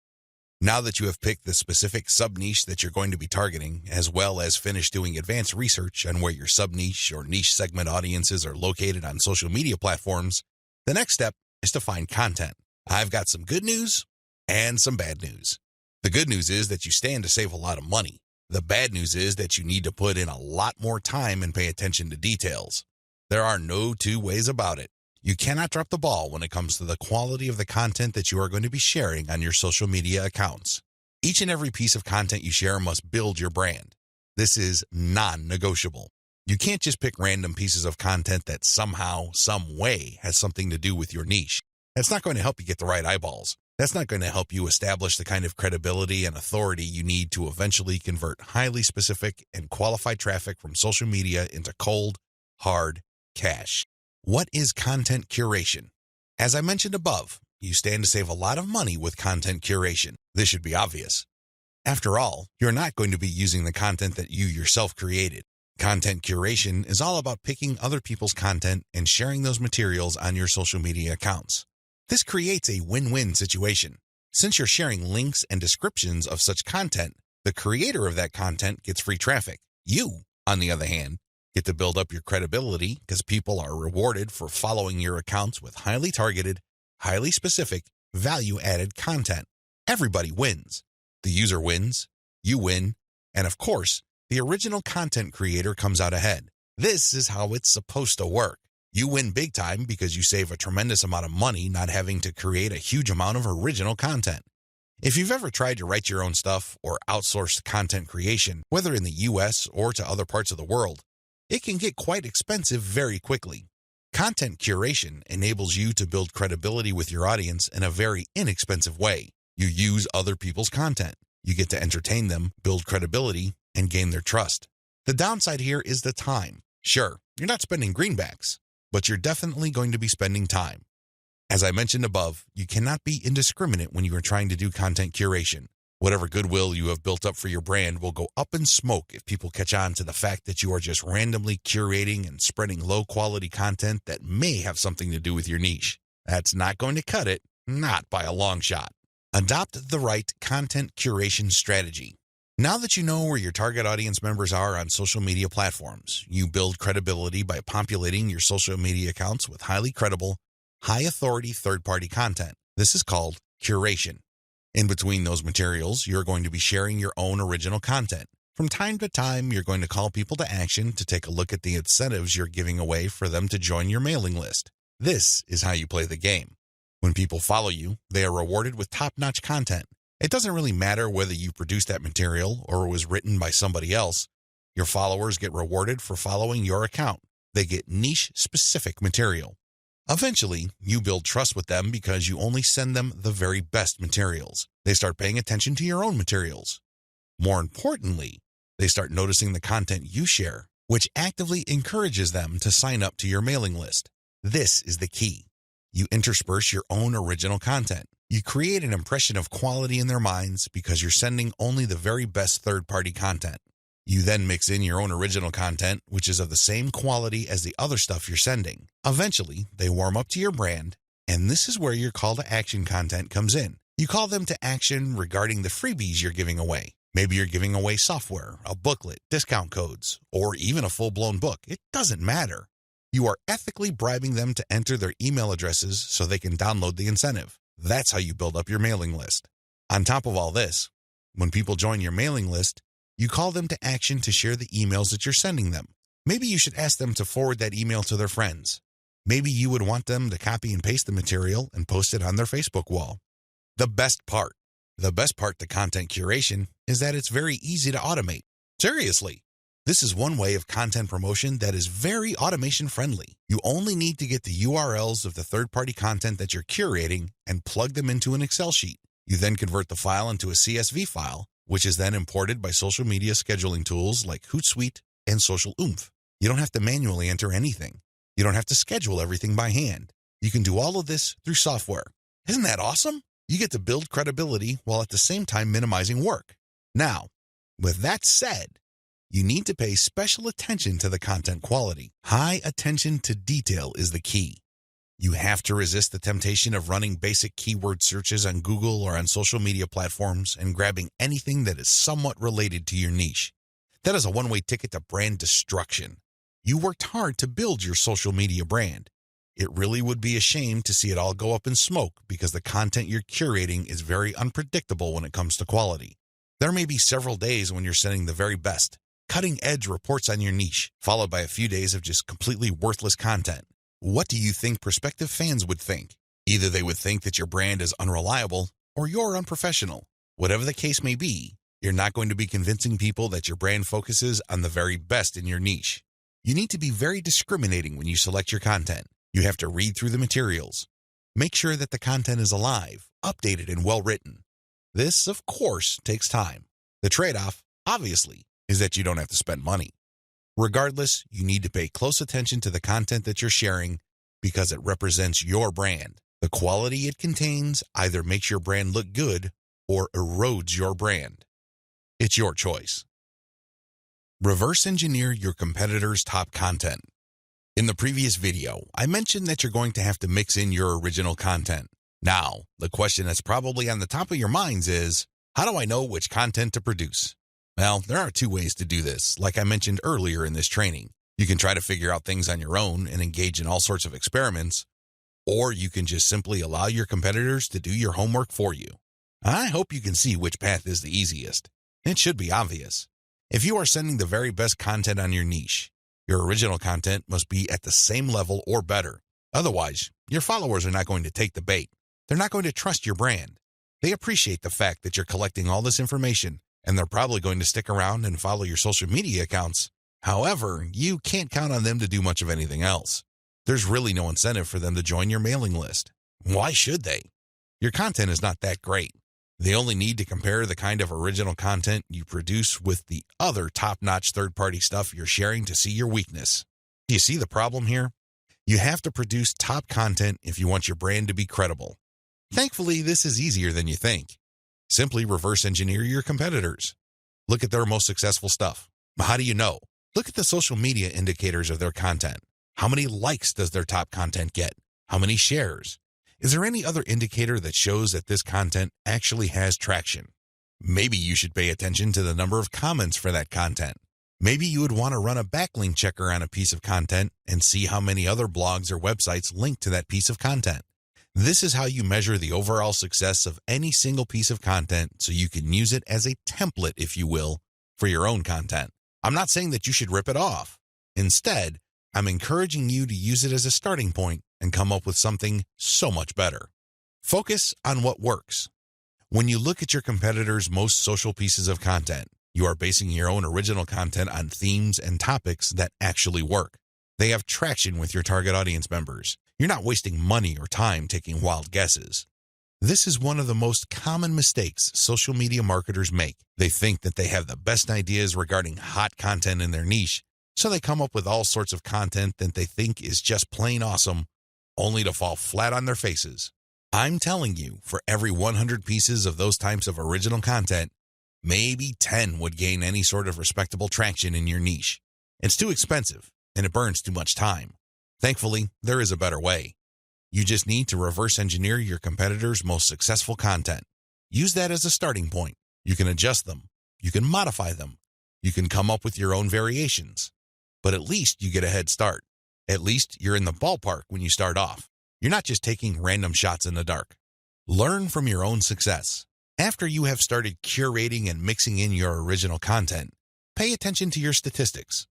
Now that you have picked the specific sub-niche that you're going to be targeting, as well as finished doing advanced research on where your sub-niche or niche segment audiences are located on social media platforms, the next step is to find content. I've got some good news and some bad news. The good news is that you stand to save a lot of money. The bad news is that you need to put in a lot more time and pay attention to details. There are no two ways about it. You cannot drop the ball when it comes to the quality of the content that you are going to be sharing on your social media accounts. Each and every piece of content you share must build your brand. This is non-negotiable. You can't just pick random pieces of content that somehow, some way has something to do with your niche. That's not going to help you get the right eyeballs. That's not going to help you establish the kind of credibility and authority you need to eventually convert highly specific and qualified traffic from social media into cold, hard cash. What is content curation? As I mentioned above, you stand to save a lot of money with content curation. This should be obvious. After all, you're not going to be using the content that you yourself created. Content curation is all about picking other people's content and sharing those materials on your social media accounts. This creates a win-win situation. Since you're sharing links and descriptions of such content, the creator of that content gets free traffic. You, on the other hand, get to build up your credibility because people are rewarded for following your accounts with highly targeted, highly specific, value-added content. Everybody wins. The user wins, you win, and of course, the original content creator comes out ahead. This is how it's supposed to work. You win big time because you save a tremendous amount of money not having to create a huge amount of original content. If you've ever tried to write your own stuff or outsourced content creation, whether in the US or to other parts of the world, it can get quite expensive very quickly. Content curation enables you to build credibility with your audience in a very inexpensive way. You use other people's content. You get to entertain them, build credibility, and gain their trust. The downside here is the time. Sure, you're not spending greenbacks, but you're definitely going to be spending time. As I mentioned above, you cannot be indiscriminate when you are trying to do content curation. Whatever goodwill you have built up for your brand will go up in smoke if people catch on to the fact that you are just randomly curating and spreading low-quality content that may have something to do with your niche. That's not going to cut it, not by a long shot. Adopt the right content curation strategy. Now that you know where your target audience members are on social media platforms, you build credibility by populating your social media accounts with highly credible, high-authority third-party content. This is called curation. In between those materials, you're going to be sharing your own original content. From time to time, you're going to call people to action to take a look at the incentives you're giving away for them to join your mailing list. This is how you play the game. When people follow you, they are rewarded with top-notch content. It doesn't really matter whether you produced that material or it was written by somebody else. Your followers get rewarded for following your account. They get niche-specific material. Eventually, you build trust with them because you only send them the very best materials. They start paying attention to your own materials. More importantly, they start noticing the content you share, which actively encourages them to sign up to your mailing list. This is the key. You intersperse your own original content. You create an impression of quality in their minds because you're sending only the very best third-party content. You then mix in your own original content, which is of the same quality as the other stuff you're sending. Eventually, they warm up to your brand, and this is where your call to action content comes in. You call them to action regarding the freebies you're giving away. Maybe you're giving away software, a booklet, discount codes, or even a full-blown book. It doesn't matter. You are ethically bribing them to enter their email addresses so they can download the incentive. That's how you build up your mailing list. On top of all this, when people join your mailing list, you call them to action to share the emails that you're sending them. Maybe you should ask them to forward that email to their friends. Maybe you would want them to copy and paste the material and post it on their Facebook wall. The best part to content curation is that it's very easy to automate. Seriously, this is one way of content promotion that is very automation friendly. You only need to get the URLs of the third-party content that you're curating and plug them into an Excel sheet. You then convert the file into a CSV file, which is then imported by social media scheduling tools like Hootsuite and Social Oomph. You don't have to manually enter anything. You don't have to schedule everything by hand. You can do all of this through software. Isn't that awesome? You get to build credibility while at the same time minimizing work. Now, with that said, you need to pay special attention to the content quality. High attention to detail is the key. You have to resist the temptation of running basic keyword searches on Google or on social media platforms and grabbing anything that is somewhat related to your niche. That is a one-way ticket to brand destruction. You worked hard to build your social media brand. It really would be a shame to see it all go up in smoke because the content you're curating is very unpredictable when it comes to quality. There may be several days when you're sending the very best, cutting-edge reports on your niche, followed by a few days of just completely worthless content. What do you think prospective fans would think? Either they would think that your brand is unreliable or you're unprofessional. Whatever the case may be, you're not going to be convincing people that your brand focuses on the very best in your niche. You need to be very discriminating when you select your content. You have to read through the materials. Make sure that the content is alive, updated, and well-written. This, of course, takes time. The trade-off, obviously, is that you don't have to spend money. Regardless, you need to pay close attention to the content that you're sharing because it represents your brand. The quality it contains either makes your brand look good or erodes your brand. It's your choice. Reverse engineer your competitors' top content. In the previous video, I mentioned that you're going to have to mix in your original content. Now, the question that's probably on the top of your minds is, how do I know which content to produce? Well, there are two ways to do this, like I mentioned earlier in this training. You can try to figure out things on your own and engage in all sorts of experiments, or you can just simply allow your competitors to do your homework for you. I hope you can see which path is the easiest. It should be obvious. If you are sending the very best content on your niche, your original content must be at the same level or better. Otherwise, your followers are not going to take the bait. They're not going to trust your brand. They appreciate the fact that you're collecting all this information, and they're probably going to stick around and follow your social media accounts. However, you can't count on them to do much of anything else. There's really no incentive for them to join your mailing list. Why should they? Your content is not that great. They only need to compare the kind of original content you produce with the other top-notch third-party stuff you're sharing to see your weakness. Do you see the problem here? You have to produce top content if you want your brand to be credible. Thankfully, this is easier than you think. Simply reverse engineer your competitors. Look at their most successful stuff. How do you know? Look at the social media indicators of their content. How many likes does their top content get? How many shares? Is there any other indicator that shows that this content actually has traction? Maybe you should pay attention to the number of comments for that content. Maybe you would want to run a backlink checker on a piece of content and see how many other blogs or websites link to that piece of content. This is how you measure the overall success of any single piece of content so you can use it as a template, if you will, for your own content. I'm not saying that you should rip it off. Instead, I'm encouraging you to use it as a starting point and come up with something so much better. Focus on what works. When you look at your competitors' most social pieces of content, you are basing your own original content on themes and topics that actually work. They have traction with your target audience members. You're not wasting money or time taking wild guesses. This is one of the most common mistakes social media marketers make. They think that they have the best ideas regarding hot content in their niche, so they come up with all sorts of content that they think is just plain awesome, only to fall flat on their faces. I'm telling you, for every 100 pieces of those types of original content, maybe 10 would gain any sort of respectable traction in your niche. It's too expensive, and it burns too much time. Thankfully, there is a better way. You just need to reverse engineer your competitors' most successful content. Use that as a starting point. You can adjust them. You can modify them. You can come up with your own variations. But at least you get a head start. At least you're in the ballpark when you start off. You're not just taking random shots in the dark. Learn from your own success. After you have started curating and mixing in your original content, pay attention to your statistics.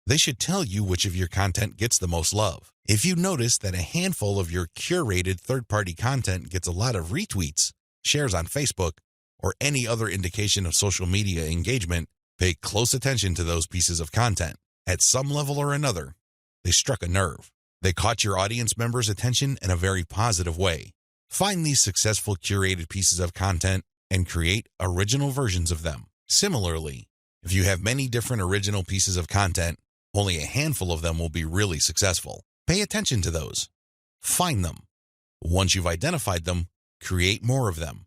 They should tell you which of your content gets the most love. If you notice that a handful of your curated third-party content gets a lot of retweets, shares on Facebook, or any other indication of social media engagement, pay close attention to those pieces of content. At some level or another, they struck a nerve. They caught your audience members' attention in a very positive way. Find these successful curated pieces of content and create original versions of them. Similarly, if you have many different original pieces of content, only a handful of them will be really successful. Pay attention to those. Find them. Once you've identified them, create more of them.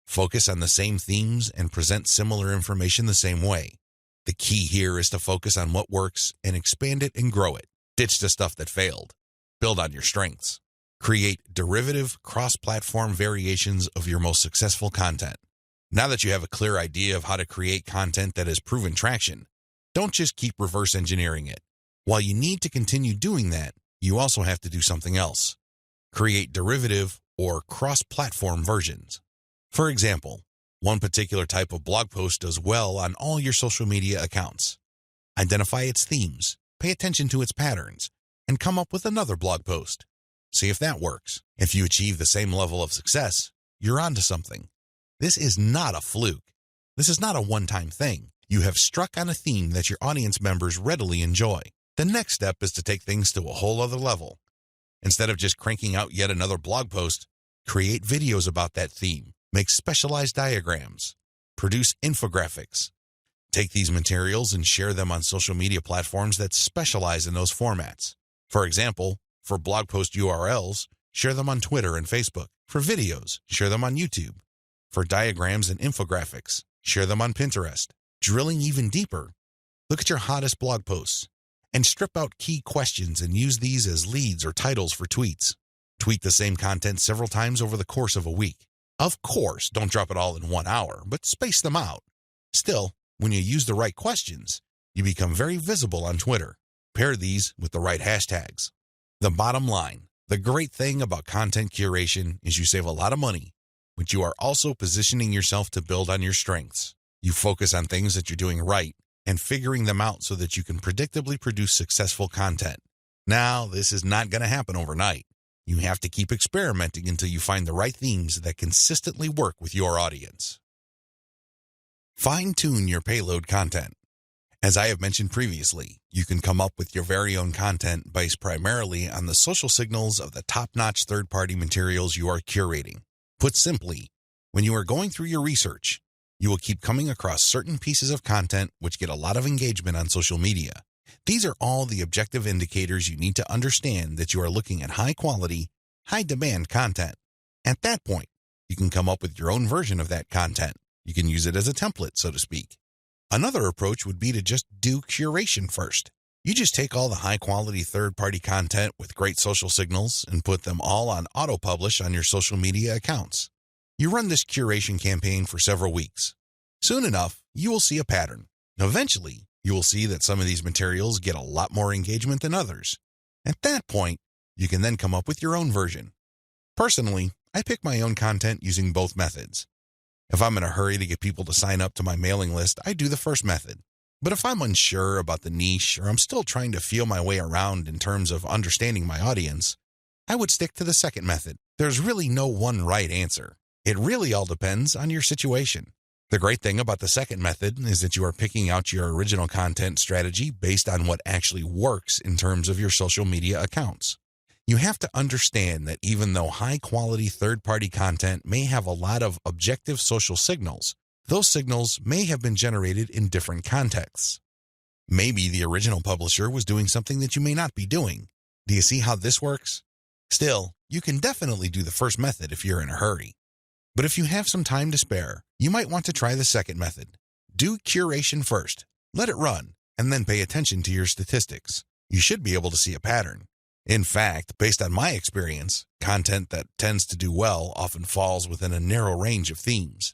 Focus on the same themes and present similar information the same way. The key here is to focus on what works and expand it and grow it. Ditch the stuff that failed. Build on your strengths. Create derivative, cross-platform variations of your most successful content. Now that you have a clear idea of how to create content that has proven traction, don't just keep reverse engineering it. While you need to continue doing that, you also have to do something else. Create derivative or cross-platform versions. For example, one particular type of blog post does well on all your social media accounts. Identify its themes, pay attention to its patterns, and come up with another blog post. See if that works. If you achieve the same level of success, you're onto something. This is not a fluke. This is not a one-time thing. You have struck on a theme that your audience members readily enjoy. The next step is to take things to a whole other level. Instead of just cranking out yet another blog post, create videos about that theme, make specialized diagrams, produce infographics. Take these materials and share them on social media platforms that specialize in those formats. For example, for blog post URLs, share them on Twitter and Facebook. For videos, share them on YouTube. For diagrams and infographics, share them on Pinterest. Drilling even deeper, look at your hottest blog posts and strip out key questions and use these as leads or titles for tweets. Tweet the same content several times over the course of a week. Of course, don't drop it all in 1 hour, but space them out. Still, when you use the right questions, you become very visible on Twitter. Pair these with the right hashtags. The bottom line, the great thing about content curation is you save a lot of money, but you are also positioning yourself to build on your strengths. You focus on things that you're doing right and figuring them out so that you can predictably produce successful content. Now, this is not going to happen overnight. You have to keep experimenting until you find the right themes that consistently work with your audience. Fine-tune your payload content. As I have mentioned previously, you can come up with your very own content based primarily on the social signals of the top-notch third-party materials you are curating. Put simply, when you are going through your research, you will keep coming across certain pieces of content which get a lot of engagement on social media. These are all the objective indicators you need to understand that you are looking at high-quality, high-demand content. At that point, you can come up with your own version of that content. You can use it as a template, so to speak. Another approach would be to just do curation first. You just take all the high-quality third-party content with great social signals and put them all on auto-publish on your social media accounts. You run this curation campaign for several weeks. Soon enough, you will see a pattern. Eventually, you will see that some of these materials get a lot more engagement than others. At that point, you can then come up with your own version. Personally, I pick my own content using both methods. If I'm in a hurry to get people to sign up to my mailing list, I do the first method. But if I'm unsure about the niche or I'm still trying to feel my way around in terms of understanding my audience, I would stick to the second method. There's really no one right answer. It really all depends on your situation. The great thing about the second method is that you are picking out your original content strategy based on what actually works in terms of your social media accounts. You have to understand that even though high-quality third-party content may have a lot of objective social signals, those signals may have been generated in different contexts. Maybe the original publisher was doing something that you may not be doing. Do you see how this works? Still, you can definitely do the first method if you're in a hurry. But if you have some time to spare, you might want to try the second method. Do curation first, let it run, and then pay attention to your statistics. You should be able to see a pattern. In fact, based on my experience, content that tends to do well often falls within a narrow range of themes.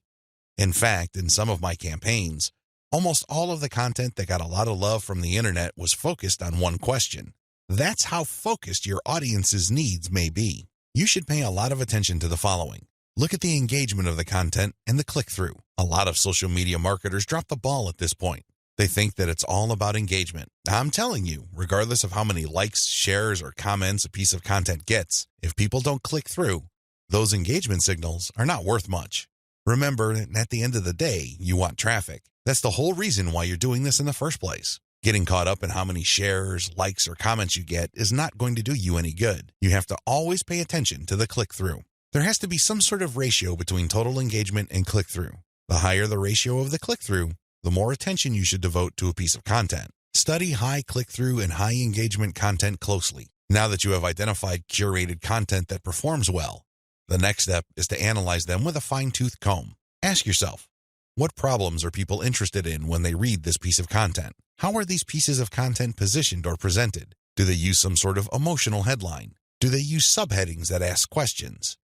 In fact, in some of my campaigns, almost all of the content that got a lot of love from the internet was focused on one question. That's how focused your audience's needs may be. You should pay a lot of attention to the following. Look at the engagement of the content and the click-through. A lot of social media marketers drop the ball at this point. They think that it's all about engagement. I'm telling you, regardless of how many likes, shares, or comments a piece of content gets, if people don't click through, those engagement signals are not worth much. Remember, at the end of the day, you want traffic. That's the whole reason why you're doing this in the first place. Getting caught up in how many shares, likes, or comments you get is not going to do you any good. You have to always pay attention to the click-through. There has to be some sort of ratio between total engagement and click-through. The higher the ratio of the click-through, the more attention you should devote to a piece of content. Study high click-through and high engagement content closely. Now that you have identified curated content that performs well, the next step is to analyze them with a fine-tooth comb. Ask yourself, what problems are people interested in when they read this piece of content? How are these pieces of content positioned or presented? Do they use some sort of emotional headline? Do they use subheadings that ask questions?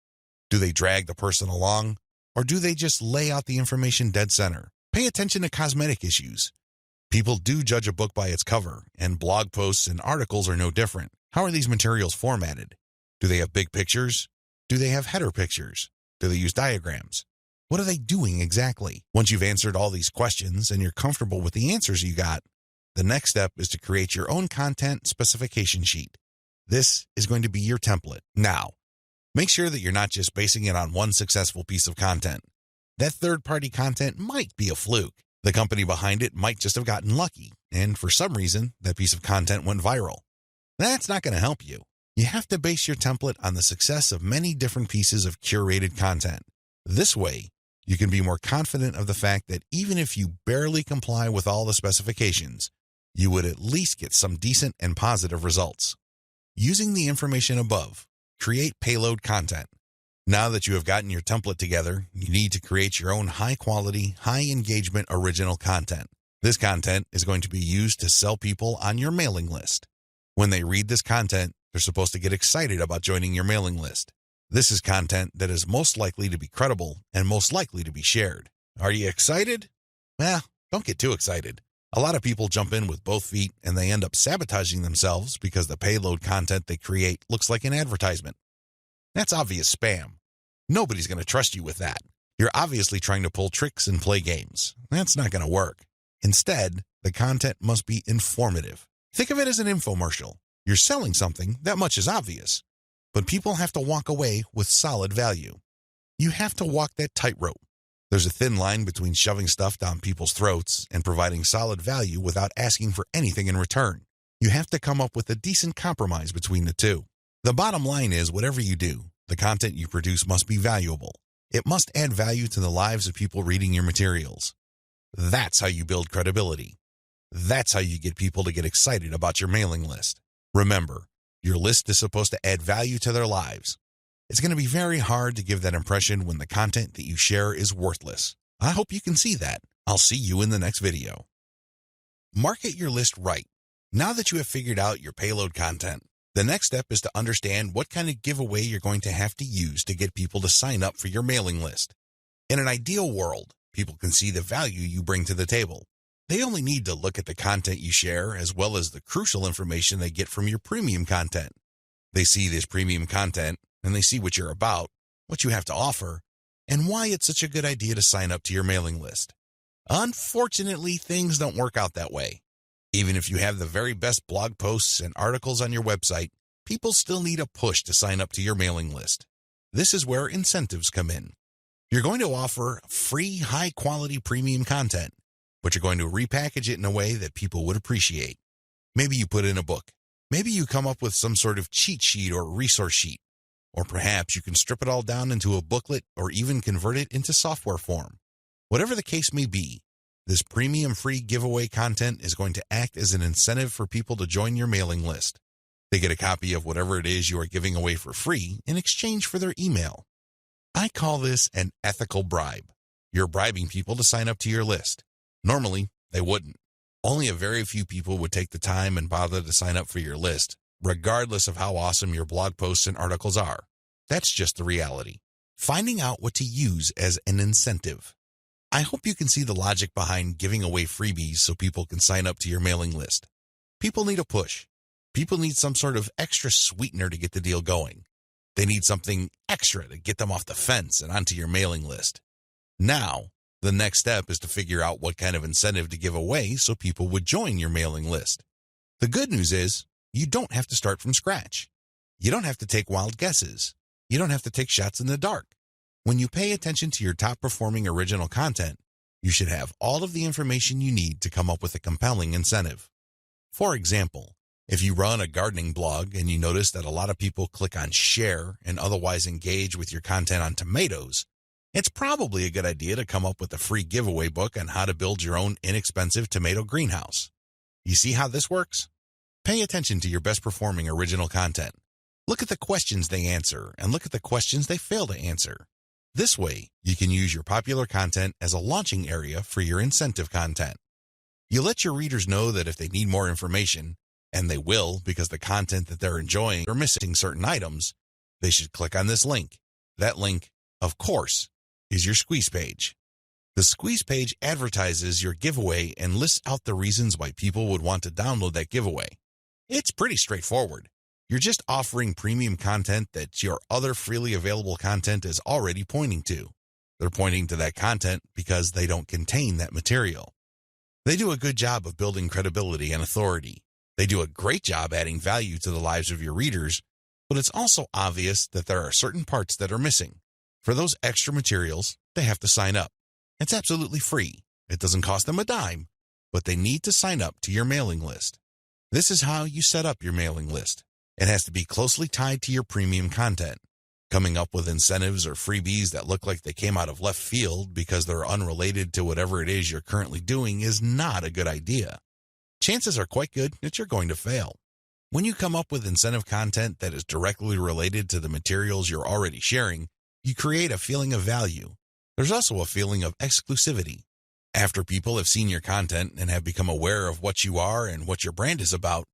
Do they drag the person along? Or do they just lay out the information dead center? Pay attention to cosmetic issues. People do judge a book by its cover, and blog posts and articles are no different. How are these materials formatted? Do they have big pictures? Do they have header pictures? Do they use diagrams? What are they doing exactly? Once you've answered all these questions and you're comfortable with the answers you got, the next step is to create your own content specification sheet. This is going to be your template. Now, make sure that you're not just basing it on one successful piece of content. That third-party content might be a fluke. The company behind it might just have gotten lucky, and for some reason, that piece of content went viral. That's not going to help you. You have to base your template on the success of many different pieces of curated content. This way, you can be more confident of the fact that even if you barely comply with all the specifications, you would at least get some decent and positive results. Using the information above, Create payload content. Now that you have gotten your template together, you need to create your own high-quality, high-engagement original content. This content is going to be used to sell people on your mailing list. When they read this content, they're supposed to get excited about joining your mailing list. This is content that is most likely to be credible and most likely to be shared. Are you excited? Well, don't get too excited. A lot of people jump in with both feet and they end up sabotaging themselves because the payload content they create looks like an advertisement. That's obvious spam. Nobody's going to trust you with that. You're obviously trying to pull tricks and play games. That's not going to work. Instead, the content must be informative. Think of it as an infomercial. You're selling something, that much is obvious. But people have to walk away with solid value. You have to walk that tightrope. There's a thin line between shoving stuff down people's throats and providing solid value without asking for anything in return. You have to come up with a decent compromise between the two. The bottom line is, whatever you do, the content you produce must be valuable. It must add value to the lives of people reading your materials. That's how you build credibility. That's how you get people to get excited about your mailing list. Remember, your list is supposed to add value to their lives. It's going to be very hard to give that impression when the content that you share is worthless. I hope you can see that. I'll see you in the next video. Market your list right. Now that you have figured out your payload content, the next step is to understand what kind of giveaway you're going to have to use to get people to sign up for your mailing list. In an ideal world, people can see the value you bring to the table. They only need to look at the content you share as well as the crucial information they get from your premium content. They see this premium content and they see what you're about, what you have to offer, and why it's such a good idea to sign up to your mailing list. Unfortunately, things don't work out that way. Even if you have the very best blog posts and articles on your website, people still need a push to sign up to your mailing list. This is where incentives come in. You're going to offer free, high-quality premium content, but you're going to repackage it in a way that people would appreciate. Maybe you put in a book. Maybe you come up with some sort of cheat sheet or resource sheet. Or perhaps you can strip it all down into a booklet or even convert it into software form. Whatever the case may be, this premium free giveaway content is going to act as an incentive for people to join your mailing list. They get a copy of whatever it is you are giving away for free in exchange for their email. I call this an ethical bribe. You're bribing people to sign up to your list. Normally, they wouldn't. Only a very few people would take the time and bother to sign up for your list, regardless of how awesome your blog posts and articles are. That's just the reality. Finding out what to use as an incentive. I hope you can see the logic behind giving away freebies so people can sign up to your mailing list. People need a push. People need some sort of extra sweetener to get the deal going. They need something extra to get them off the fence and onto your mailing list. Now, the next step is to figure out what kind of incentive to give away so people would join your mailing list. The good news is, you don't have to start from scratch. You don't have to take wild guesses. You don't have to take shots in the dark. When you pay attention to your top-performing original content, you should have all of the information you need to come up with a compelling incentive. For example, if you run a gardening blog and you notice that a lot of people click on share and otherwise engage with your content on tomatoes, it's probably a good idea to come up with a free giveaway book on how to build your own inexpensive tomato greenhouse. You see how this works? Pay attention to your best performing original content. Look at the questions they answer and look at the questions they fail to answer. This way, you can use your popular content as a launching area for your incentive content. You let your readers know that if they need more information, and they will because the content that they're enjoying or missing certain items, they should click on this link. That link, of course, is your squeeze page. The squeeze page advertises your giveaway and lists out the reasons why people would want to download that giveaway. It's pretty straightforward. You're just offering premium content that your other freely available content is already pointing to. They're pointing to that content because they don't contain that material. They do a good job of building credibility and authority. They do a great job adding value to the lives of your readers, but it's also obvious that there are certain parts that are missing. For those extra materials, they have to sign up. It's absolutely free. It doesn't cost them a dime, but they need to sign up to your mailing list. This is how you set up your mailing list. It has to be closely tied to your premium content. Coming up with incentives or freebies that look like they came out of left field because they're unrelated to whatever it is you're currently doing is not a good idea. Chances are quite good that you're going to fail. When you come up with incentive content that is directly related to the materials you're already sharing, you create a feeling of value. There's also a feeling of exclusivity. After people have seen your content and have become aware of what you are and what your brand is about,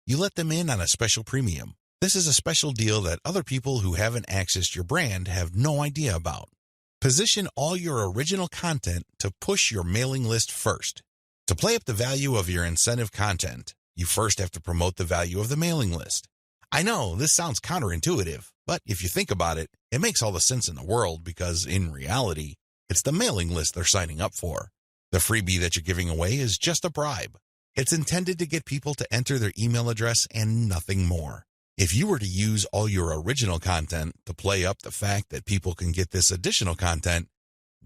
you let them in on a special premium. This is a special deal that other people who haven't accessed your brand have no idea about. Position all your original content to push your mailing list first. To play up the value of your incentive content, you first have to promote the value of the mailing list. I know this sounds counterintuitive, but if you think about it, it makes all the sense in the world because, in reality, it's the mailing list they're signing up for. The freebie that you're giving away is just a bribe. It's intended to get people to enter their email address and nothing more. If you were to use all your original content to play up the fact that people can get this additional content,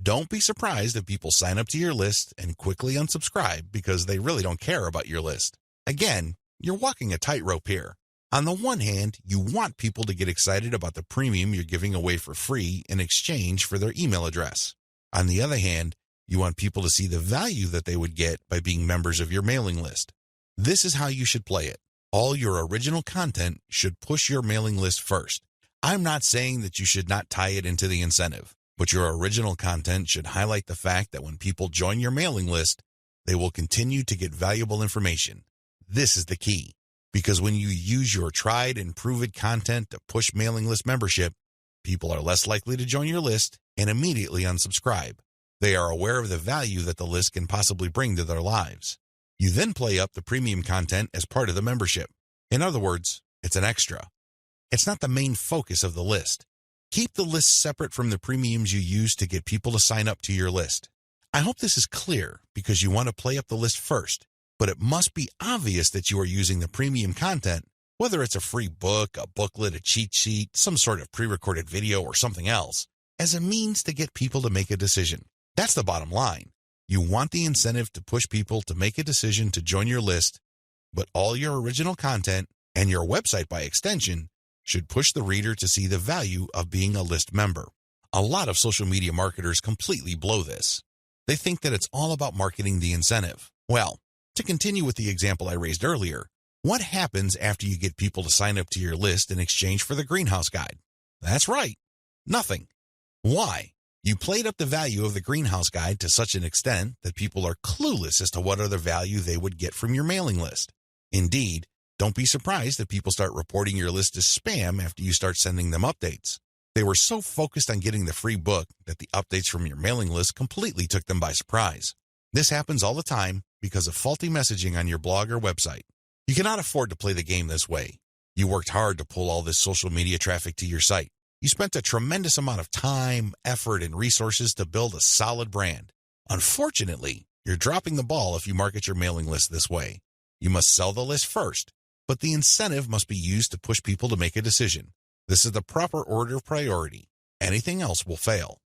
don't be surprised if people sign up to your list and quickly unsubscribe because they really don't care about your list. Again, you're walking a tightrope here. On the one hand, you want people to get excited about the premium you're giving away for free in exchange for their email address. On the other hand, you want people to see the value that they would get by being members of your mailing list. This is how you should play it. All your original content should push your mailing list first. I'm not saying that you should not tie it into the incentive, but your original content should highlight the fact that when people join your mailing list, they will continue to get valuable information. This is the key, because when you use your tried and proven content to push mailing list membership, people are less likely to join your list and immediately unsubscribe. They are aware of the value that the list can possibly bring to their lives. You then play up the premium content as part of the membership. In other words, it's an extra. It's not the main focus of the list. Keep the list separate from the premiums you use to get people to sign up to your list. I hope this is clear because you want to play up the list first, but it must be obvious that you are using the premium content, whether it's a free book, a booklet, a cheat sheet, some sort of pre-recorded video, or something else, as a means to get people to make a decision. That's the bottom line. You want the incentive to push people to make a decision to join your list, but all your original content, and your website by extension, should push the reader to see the value of being a list member. A lot of social media marketers completely blow this. They think that it's all about marketing the incentive. Well, to continue with the example I raised earlier, what happens after you get people to sign up to your list in exchange for the greenhouse guide? That's right, nothing. Why? You played up the value of the greenhouse guide to such an extent that people are clueless as to what other value they would get from your mailing list. Indeed, don't be surprised if people start reporting your list as spam after you start sending them updates. They were so focused on getting the free book that the updates from your mailing list completely took them by surprise. This happens all the time because of faulty messaging on your blog or website. You cannot afford to play the game this way. You worked hard to pull all this social media traffic to your site. You spent a tremendous amount of time, effort, and resources to build a solid brand. Unfortunately, you're dropping the ball if you market your mailing list this way. You must sell the list first, but the incentive must be used to push people to make a decision. This is the proper order of priority. Anything else will fail.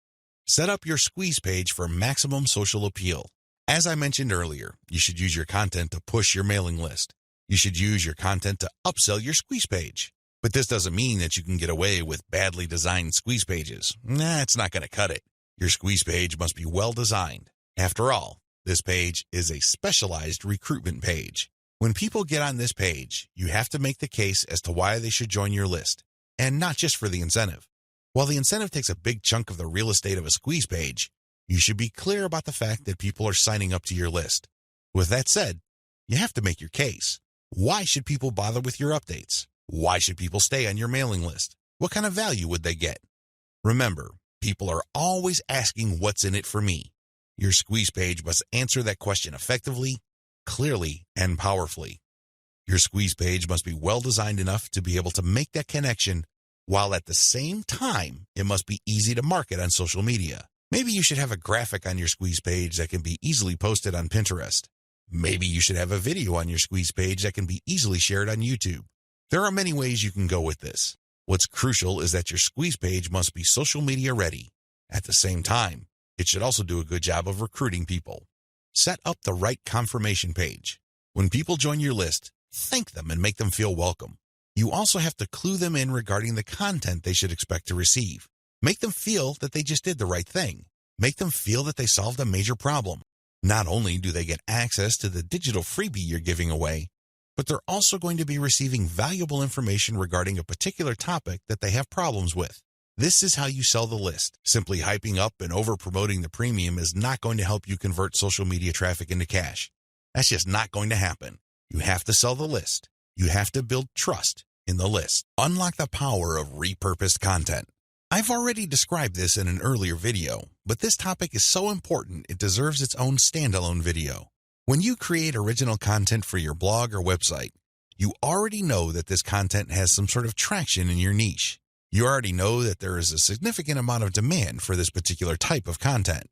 Set up your squeeze page for maximum social appeal. As I mentioned earlier, you should use your content to push your mailing list. You should use your content to upsell your squeeze page. But this doesn't mean that you can get away with badly designed squeeze pages. It's not going to cut it. Your squeeze page must be well designed. After all, this page is a specialized recruitment page. When people get on this page, you have to make the case as to why they should join your list, and not just for the incentive. While the incentive takes a big chunk of the real estate of a squeeze page, you should be clear about the fact that people are signing up to your list. With that said, you have to make your case. Why should people bother with your updates? Why should people stay on your mailing list? What kind of value would they get? Remember, people are always asking what's in it for me. Your squeeze page must answer that question effectively, clearly, and powerfully. Your squeeze page must be well designed enough to be able to make that connection, while at the same time, it must be easy to market on social media. Maybe you should have a graphic on your squeeze page that can be easily posted on Pinterest. Maybe you should have a video on your squeeze page that can be easily shared on YouTube. There are many ways you can go with this. What's crucial is that your squeeze page must be social media ready. At the same time, it should also do a good job of recruiting people. Set up the right confirmation page. When people join your list, thank them and make them feel welcome. You also have to clue them in regarding the content they should expect to receive. Make them feel that they just did the right thing. Make them feel that they solved a major problem. Not only do they get access to the digital freebie you're giving away, but they're also going to be receiving valuable information regarding a particular topic that they have problems with. This is how you sell the list. Simply hyping up and over-promoting the premium is not going to help you convert social media traffic into cash. That's just not going to happen. You have to sell the list. You have to build trust in the list. Unlock the power of repurposed content. I've already described this in an earlier video, but this topic is so important it deserves its own standalone video. When you create original content for your blog or website, you already know that this content has some sort of traction in your niche. You already know that there is a significant amount of demand for this particular type of content.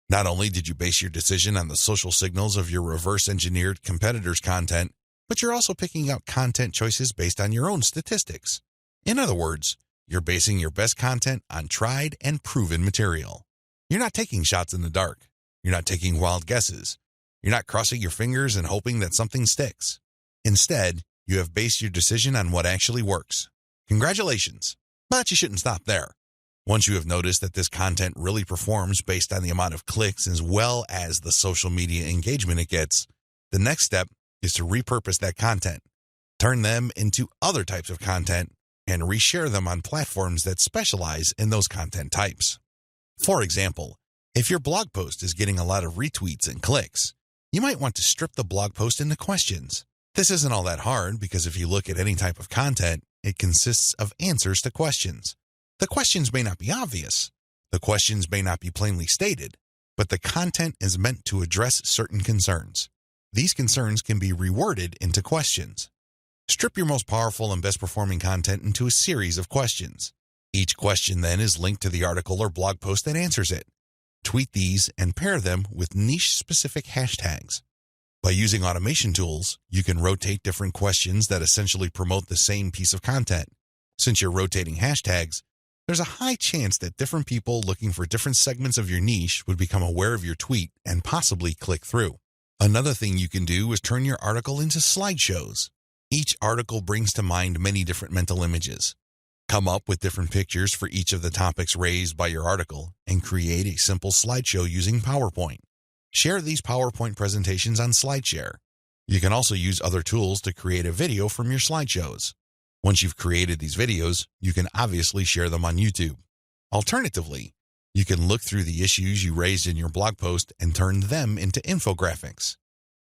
Not only did you base your decision on the social signals of your reverse-engineered competitors' content, but you're also picking out content choices based on your own statistics. In other words, you're basing your best content on tried and proven material. You're not taking shots in the dark. You're not taking wild guesses. You're not crossing your fingers and hoping that something sticks. Instead, you have based your decision on what actually works. Congratulations! But you shouldn't stop there. Once you have noticed that this content really performs based on the amount of clicks as well as the social media engagement it gets, the next step is to repurpose that content, turn them into other types of content, and reshare them on platforms that specialize in those content types. For example, if your blog post is getting a lot of retweets and clicks, you might want to strip the blog post into questions. This isn't all that hard because if you look at any type of content, it consists of answers to questions. The questions may not be obvious. The questions may not be plainly stated, but the content is meant to address certain concerns. These concerns can be reworded into questions. Strip your most powerful and best performing content into a series of questions. Each question then is linked to the article or blog post that answers it. Tweet these and pair them with niche-specific hashtags. By using automation tools, you can rotate different questions that essentially promote the same piece of content. Since you're rotating hashtags, there's a high chance that different people looking for different segments of your niche would become aware of your tweet and possibly click through. Another thing you can do is turn your article into slideshows. Each article brings to mind many different mental images. Come up with different pictures for each of the topics raised by your article and create a simple slideshow using PowerPoint. Share these PowerPoint presentations on SlideShare. You can also use other tools to create a video from your slideshows. Once you've created these videos, you can obviously share them on YouTube. Alternatively, you can look through the issues you raised in your blog post and turn them into infographics.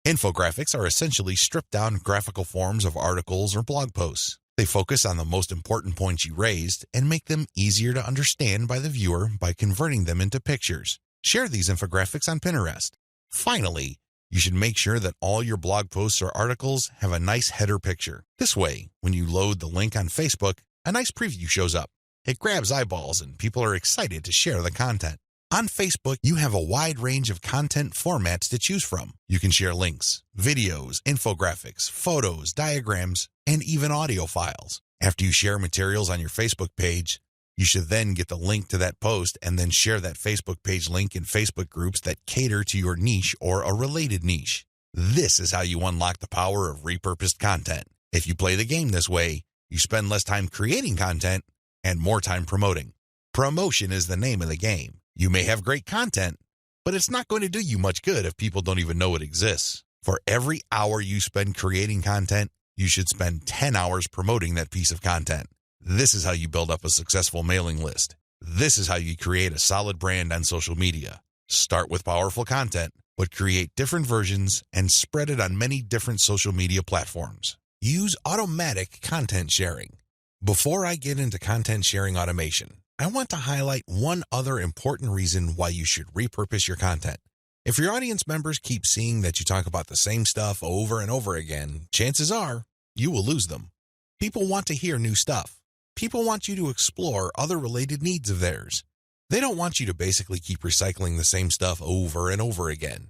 Infographics are essentially stripped-down graphical forms of articles or blog posts. They focus on the most important points you raised and make them easier to understand by the viewer by converting them into pictures. Share these infographics on Pinterest. Finally, you should make sure that all your blog posts or articles have a nice header picture. This way, when you load the link on Facebook, a nice preview shows up. It grabs eyeballs and people are excited to share the content. On Facebook, you have a wide range of content formats to choose from. You can share links, videos, infographics, photos, diagrams, and even audio files. After you share materials on your Facebook page, you should then get the link to that post and then share that Facebook page link in Facebook groups that cater to your niche or a related niche. This is how you unlock the power of repurposed content. If you play the game this way, you spend less time creating content and more time promoting. Promotion is the name of the game. You may have great content, but it's not going to do you much good if people don't even know it exists. For every hour you spend creating content, you should spend 10 hours promoting that piece of content. This is how you build up a successful mailing list. This is how you create a solid brand on social media. Start with powerful content, but create different versions and spread it on many different social media platforms. Use automatic content sharing. Before I get into content sharing automation, I want to highlight one other important reason why you should repurpose your content. If your audience members keep seeing that you talk about the same stuff over and over again, chances are you will lose them. People want to hear new stuff. People want you to explore other related needs of theirs. They don't want you to basically keep recycling the same stuff over and over again.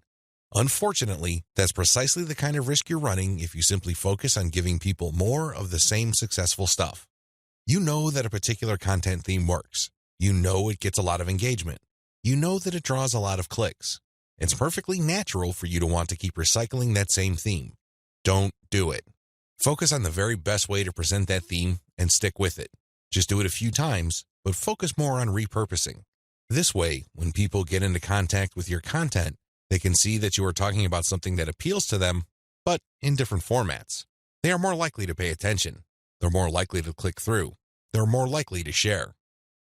Unfortunately, that's precisely the kind of risk you're running if you simply focus on giving people more of the same successful stuff. You know that a particular content theme works. You know it gets a lot of engagement. You know that it draws a lot of clicks. It's perfectly natural for you to want to keep recycling that same theme. Don't do it. Focus on the very best way to present that theme and stick with it. Just do it a few times, but focus more on repurposing. This way, when people get into contact with your content, they can see that you are talking about something that appeals to them, but in different formats. They are more likely to pay attention. They're more likely to click through. They're more likely to share.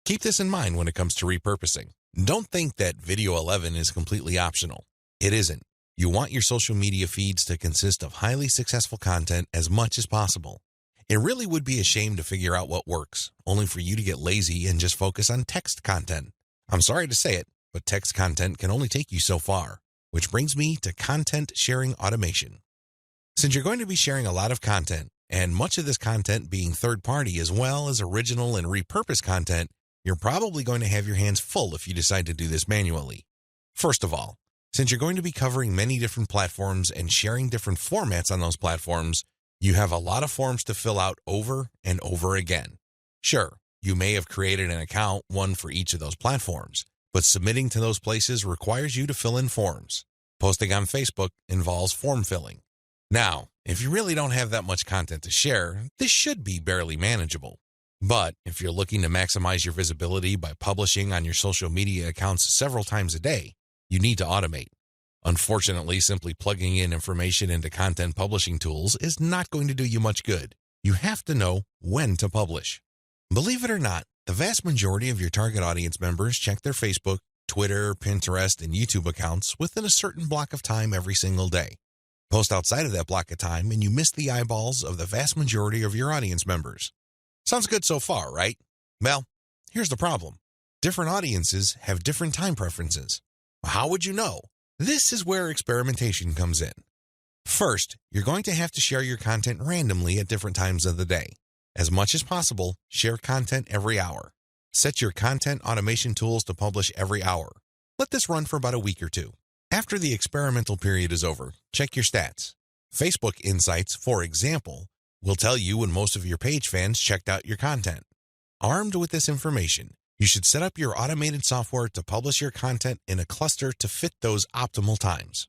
Keep this in mind when it comes to repurposing. Don't think that Video 11 is completely optional. It isn't. You want your social media feeds to consist of highly successful content as much as possible. It really would be a shame to figure out what works, only for you to get lazy and just focus on text content. I'm sorry to say it, but text content can only take you so far, which brings me to content sharing automation. Since you're going to be sharing a lot of content, and much of this content being third-party as well as original and repurposed content, you're probably going to have your hands full if you decide to do this manually. First of all, since you're going to be covering many different platforms and sharing different formats on those platforms, you have a lot of forms to fill out over and over again. Sure, you may have created an account, one for each of those platforms, but submitting to those places requires you to fill in forms. Posting on Facebook involves form filling. Now, if you really don't have that much content to share, this should be barely manageable. But if you're looking to maximize your visibility by publishing on your social media accounts several times a day, you need to automate. Unfortunately, simply plugging in information into content publishing tools is not going to do you much good. You have to know when to publish. Believe it or not, the vast majority of your target audience members check their Facebook, Twitter, Pinterest, and YouTube accounts within a certain block of time every single day. Post outside of that block of time and you miss the eyeballs of the vast majority of your audience members. Sounds good so far, right? Well, here's the problem. Different audiences have different time preferences. How would you know? This is where experimentation comes in. First, you're going to have to share your content randomly at different times of the day. As much as possible, share content every hour. Set your content automation tools to publish every hour. Let this run for about a week or two. After the experimental period is over, check your stats. Facebook Insights, for example, will tell you when most of your page fans checked out your content. Armed with this information, you should set up your automated software to publish your content in a cluster to fit those optimal times.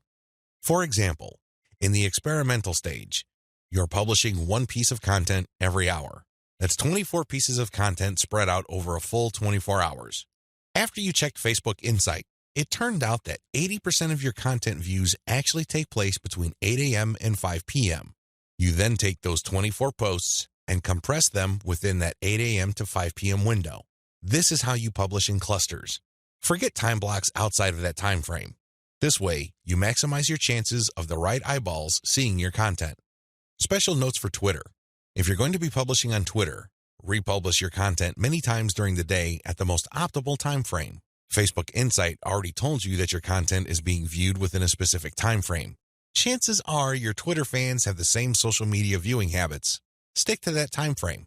For example, in the experimental stage, you're publishing one piece of content every hour. That's 24 pieces of content spread out over a full 24 hours. After you checked Facebook Insight, it turned out that 80% of your content views actually take place between 8 a.m. and 5 p.m. You then take those 24 posts and compress them within that 8 a.m. to 5 p.m. window. This is how you publish in clusters. Forget time blocks outside of that time frame. This way, you maximize your chances of the right eyeballs seeing your content. Special notes for Twitter. If you're going to be publishing on Twitter, republish your content many times during the day at the most optimal time frame. Facebook Insight already told you that your content is being viewed within a specific time frame. Chances are your Twitter fans have the same social media viewing habits. Stick to that time frame.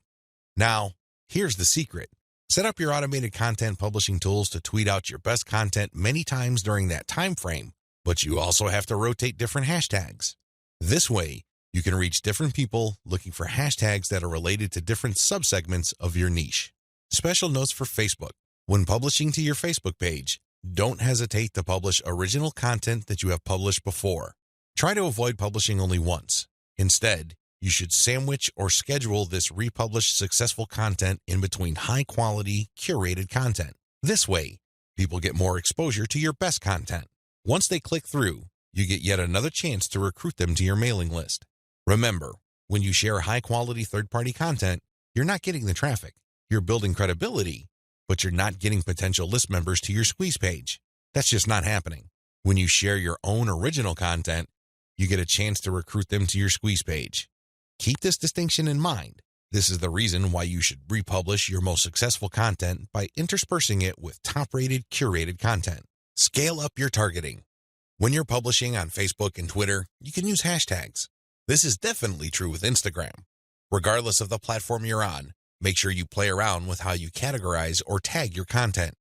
Now, here's the secret. Set up your automated content publishing tools to tweet out your best content many times during that time frame, but you also have to rotate different hashtags. This way, you can reach different people looking for hashtags that are related to different subsegments of your niche. Special notes for Facebook. When publishing to your Facebook page, don't hesitate to publish original content that you have published before. Try to avoid publishing only once. Instead, you should sandwich or schedule this republished successful content in between high-quality, curated content. This way, people get more exposure to your best content. Once they click through, you get yet another chance to recruit them to your mailing list. Remember, when you share high-quality third-party content, you're not getting the traffic. You're building credibility, but you're not getting potential list members to your squeeze page. That's just not happening. When you share your own original content, you get a chance to recruit them to your squeeze page. Keep this distinction in mind. This is the reason why you should republish your most successful content by interspersing it with top-rated, curated content. Scale up your targeting. When you're publishing on Facebook and Twitter, you can use hashtags. This is definitely true with Instagram. Regardless of the platform you're on, make sure you play around with how you categorize or tag your content.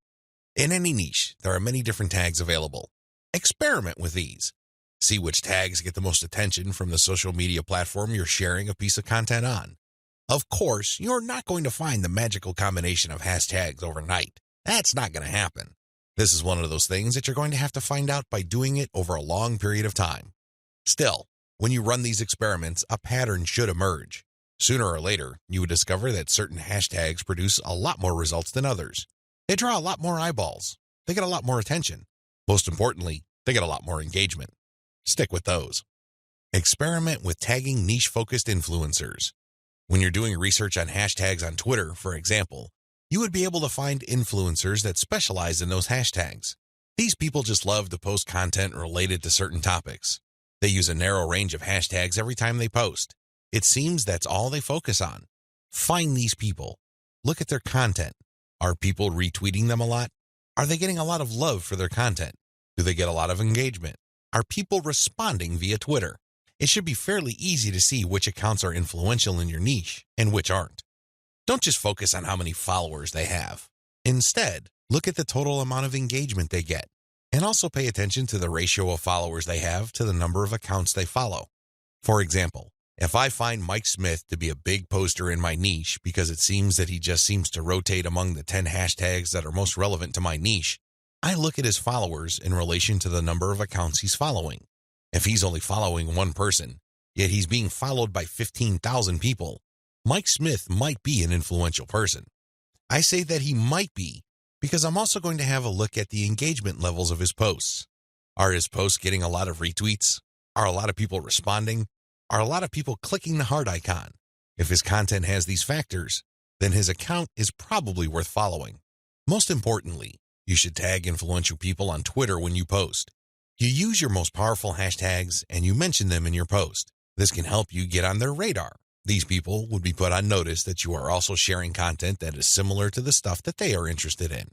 In any niche, there are many different tags available. Experiment with these. See which tags get the most attention from the social media platform you're sharing a piece of content on. Of course, you're not going to find the magical combination of hashtags overnight. That's not going to happen. This is one of those things that you're going to have to find out by doing it over a long period of time. Still, when you run these experiments, a pattern should emerge. Sooner or later, you would discover that certain hashtags produce a lot more results than others. They draw a lot more eyeballs. They get a lot more attention. Most importantly, they get a lot more engagement. Stick with those. Experiment with tagging niche-focused influencers. When you're doing research on hashtags on Twitter, for example, you would be able to find influencers that specialize in those hashtags. These people just love to post content related to certain topics. They use a narrow range of hashtags every time they post. It seems that's all they focus on. Find these people. Look at their content. Are people retweeting them a lot? Are they getting a lot of love for their content? Do they get a lot of engagement? Are people responding via Twitter? It should be fairly easy to see which accounts are influential in your niche and which aren't. Don't just focus on how many followers they have. Instead, look at the total amount of engagement they get, and also pay attention to the ratio of followers they have to the number of accounts they follow. For example, if I find Mike Smith to be a big poster in my niche because it seems that he just seems to rotate among the 10 hashtags that are most relevant to my niche, I look at his followers in relation to the number of accounts he's following. If he's only following one person, yet he's being followed by 15,000 people, Mike Smith might be an influential person. I say that he might be because I'm also going to have a look at the engagement levels of his posts. Are his posts getting a lot of retweets? Are a lot of people responding? Are a lot of people clicking the heart icon? If his content has these factors, then his account is probably worth following. Most importantly, you should tag influential people on Twitter when you post. You use your most powerful hashtags and you mention them in your post. This can help you get on their radar. These people would be put on notice that you are also sharing content that is similar to the stuff that they are interested in.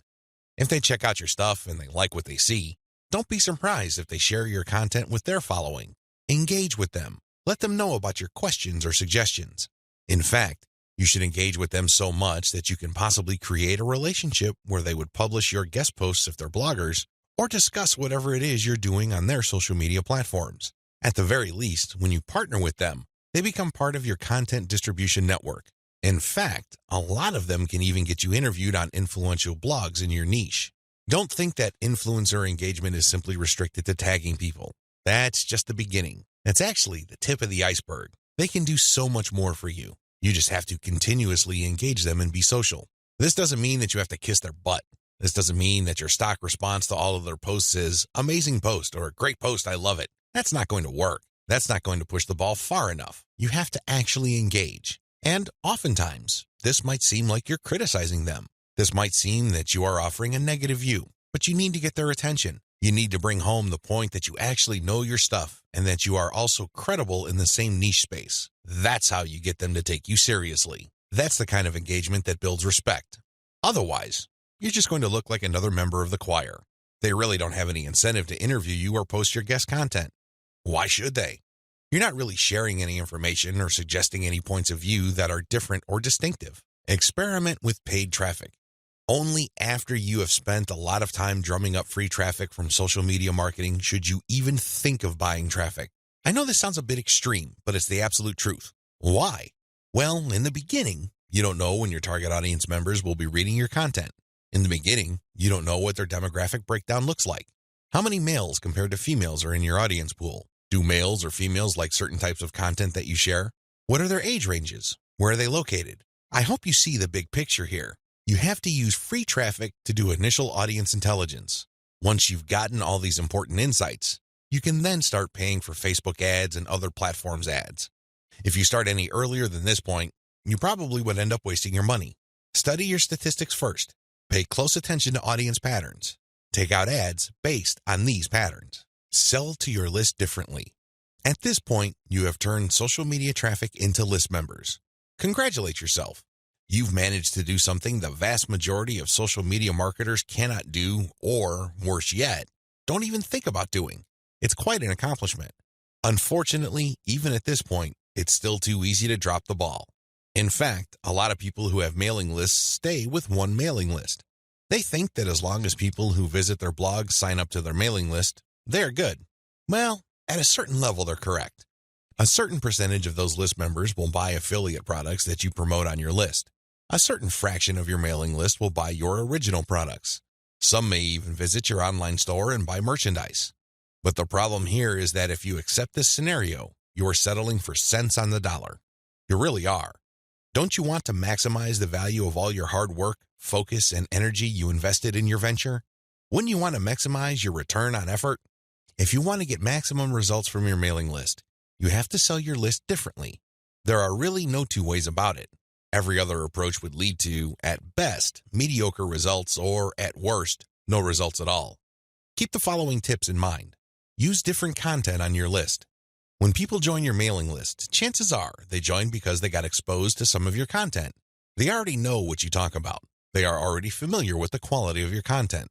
If they check out your stuff and they like what they see, don't be surprised if they share your content with their following. Engage with them. Let them know about your questions or suggestions. In fact, you should engage with them so much that you can possibly create a relationship where they would publish your guest posts if they're bloggers, or discuss whatever it is you're doing on their social media platforms. At the very least, when you partner with them, they become part of your content distribution network. In fact, a lot of them can even get you interviewed on influential blogs in your niche. Don't think that influencer engagement is simply restricted to tagging people. That's just the beginning. That's actually the tip of the iceberg. They can do so much more for you. You just have to continuously engage them and be social. This doesn't mean that you have to kiss their butt. This doesn't mean that your stock response to all of their posts is amazing post or great post, I love it. That's not going to work. That's not going to push the ball far enough. You have to actually engage. And oftentimes, this might seem like you're criticizing them. This might seem that you are offering a negative view, but you need to get their attention. You need to bring home the point that you actually know your stuff and that you are also credible in the same niche space. That's how you get them to take you seriously. That's the kind of engagement that builds respect. Otherwise, you're just going to look like another member of the choir. They really don't have any incentive to interview you or post your guest content. Why should they? You're not really sharing any information or suggesting any points of view that are different or distinctive. Experiment with paid traffic. Only after you have spent a lot of time drumming up free traffic from social media marketing should you even think of buying traffic. I know this sounds a bit extreme, but it's the absolute truth. Why? Well, in the beginning, you don't know when your target audience members will be reading your content. In the beginning, you don't know what their demographic breakdown looks like. How many males compared to females are in your audience pool? Do males or females like certain types of content that you share? What are their age ranges? Where are they located? I hope you see the big picture here. You have to use free traffic to do initial audience intelligence. Once you've gotten all these important insights, you can then start paying for Facebook ads and other platforms' ads. If you start any earlier than this point, you probably would end up wasting your money. Study your statistics first. Pay close attention to audience patterns. Take out ads based on these patterns. Sell to your list differently. At this point, you have turned social media traffic into list members. Congratulate yourself. You've managed to do something the vast majority of social media marketers cannot do, or, worse yet, don't even think about doing. It's quite an accomplishment. Unfortunately, even at this point, it's still too easy to drop the ball. In fact, a lot of people who have mailing lists stay with one mailing list. They think that as long as people who visit their blog sign up to their mailing list, they're good. Well, at a certain level, they're correct. A certain percentage of those list members will buy affiliate products that you promote on your list. A certain fraction of your mailing list will buy your original products. Some may even visit your online store and buy merchandise. But the problem here is that if you accept this scenario, you are settling for cents on the dollar. You really are. Don't you want to maximize the value of all your hard work, focus, and energy you invested in your venture? Wouldn't you want to maximize your return on effort? If you want to get maximum results from your mailing list, You have to sell your list differently. There are really no two ways about it. Every other approach would lead to, at best, mediocre results or, at worst, no results at all. Keep the following tips in mind. Use different content on your list. When people join your mailing list, chances are they join because they got exposed to some of your content. They already know what you talk about. They are already familiar with the quality of your content.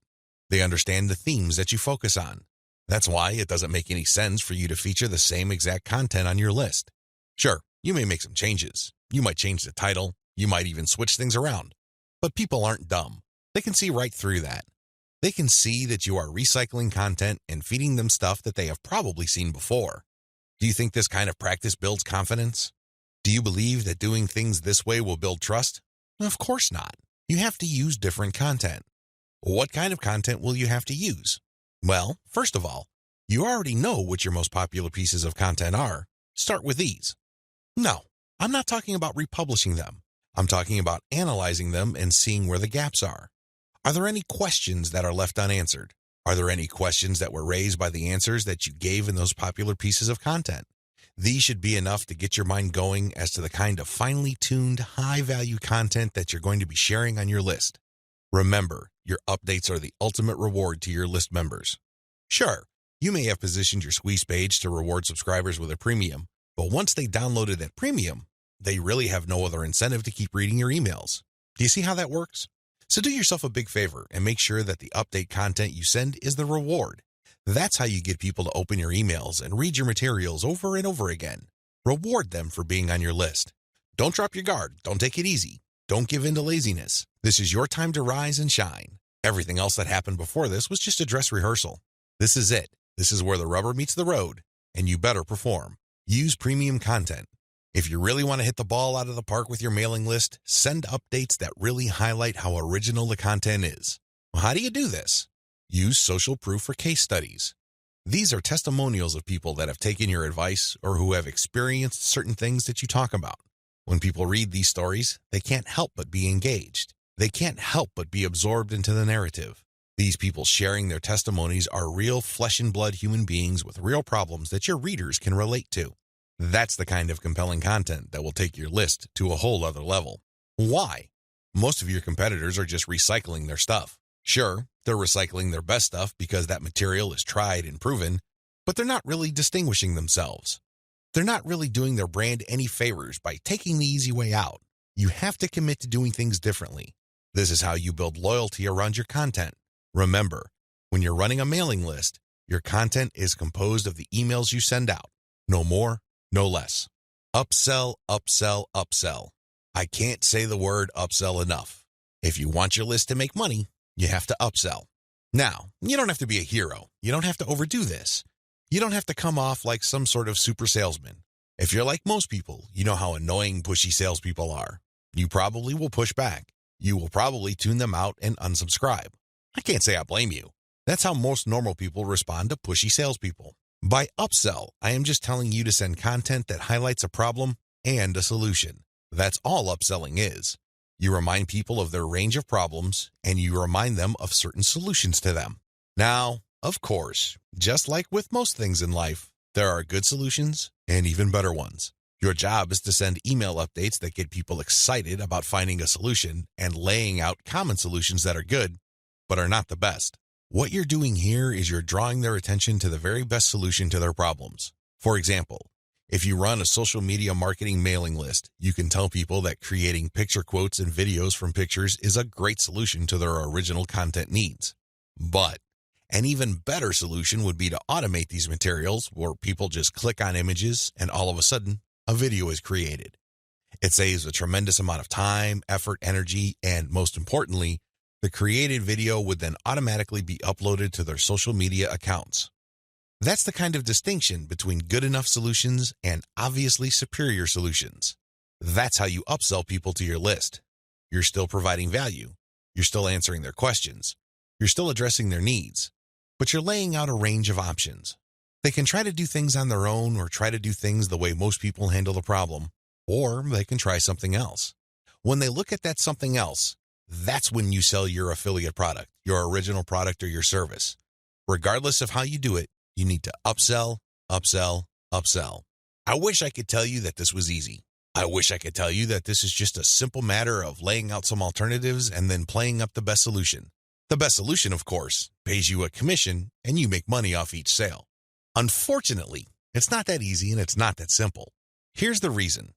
They understand the themes that you focus on. That's why it doesn't make any sense for you to feature the same exact content on your list. Sure, you may make some changes. You might change the title. You might even switch things around. But people aren't dumb. They can see right through that. They can see that you are recycling content and feeding them stuff that they have probably seen before. Do you think this kind of practice builds confidence? Do you believe that doing things this way will build trust? Of course not. You have to use different content. What kind of content will you have to use? Well, first of all, you already know what your most popular pieces of content are. Start with these. No, I'm not talking about republishing them. I'm talking about analyzing them and seeing where the gaps are. Are there any questions that are left unanswered? Are there any questions that were raised by the answers that you gave in those popular pieces of content? These should be enough to get your mind going as to the kind of finely tuned, high-value content that you're going to be sharing on your list. Remember, your updates are the ultimate reward to your list members. Sure, you may have positioned your squeeze page to reward subscribers with a premium, but once they downloaded that premium, they really have no other incentive to keep reading your emails. Do you see how that works? So do yourself a big favor and make sure that the update content you send is the reward. That's how you get people to open your emails and read your materials over and over again. Reward them for being on your list. Don't drop your guard. Don't take it easy. Don't give in to laziness. This is your time to rise and shine. Everything else that happened before this was just a dress rehearsal. This is it. This is where the rubber meets the road, and you better perform. Use premium content. If you really want to hit the ball out of the park with your mailing list, send updates that really highlight how original the content is. Well, how do you do this? Use social proof for case studies. These are testimonials of people that have taken your advice or who have experienced certain things that you talk about. When people read these stories, they can't help but be engaged. They can't help but be absorbed into the narrative. These people sharing their testimonies are real flesh and blood human beings with real problems that your readers can relate to. That's the kind of compelling content that will take your list to a whole other level. Why? Most of your competitors are just recycling their stuff. Sure, they're recycling their best stuff because that material is tried and proven, but they're not really distinguishing themselves. They're not really doing their brand any favors by taking the easy way out. You have to commit to doing things differently. This is how you build loyalty around your content. Remember, when you're running a mailing list, your content is composed of the emails you send out. No more, no less. Upsell, upsell, upsell. I can't say the word upsell enough. If you want your list to make money, you have to upsell. Now, you don't have to be a hero. You don't have to overdo this. You don't have to come off like some sort of super salesman. If you're like most people, you know how annoying, pushy salespeople are. You probably will push back. You will probably tune them out and unsubscribe. I can't say I blame you. That's how most normal people respond to pushy salespeople. By upsell, I am just telling you to send content that highlights a problem and a solution. That's all upselling is. You remind people of their range of problems, and you remind them of certain solutions to them. Now, of course, just like with most things in life, there are good solutions and even better ones. Your job is to send email updates that get people excited about finding a solution and laying out common solutions that are good, but are not the best. What you're doing here is you're drawing their attention to the very best solution to their problems. For example, if you run a social media marketing mailing list, you can tell people that creating picture quotes and videos from pictures is a great solution to their original content needs. But an even better solution would be to automate these materials where people just click on images and all of a sudden, a video is created. It saves a tremendous amount of time, effort, energy, and most importantly, the created video would then automatically be uploaded to their social media accounts. That's the kind of distinction between good enough solutions and obviously superior solutions. That's how you upsell people to your list. You're still providing value. You're still answering their questions. You're still addressing their needs. But you're laying out a range of options. They can try to do things on their own or try to do things the way most people handle the problem, or they can try something else. When they look at that something else, that's when you sell your affiliate product, your original product, or your service. Regardless of how you do it, you need to upsell, upsell, upsell. I wish I could tell you that this was easy. I wish I could tell you that this is just a simple matter of laying out some alternatives and then playing up the best solution. The best solution, of course, pays you a commission and you make money off each sale. Unfortunately, it's not that easy and it's not that simple. Here's the reason.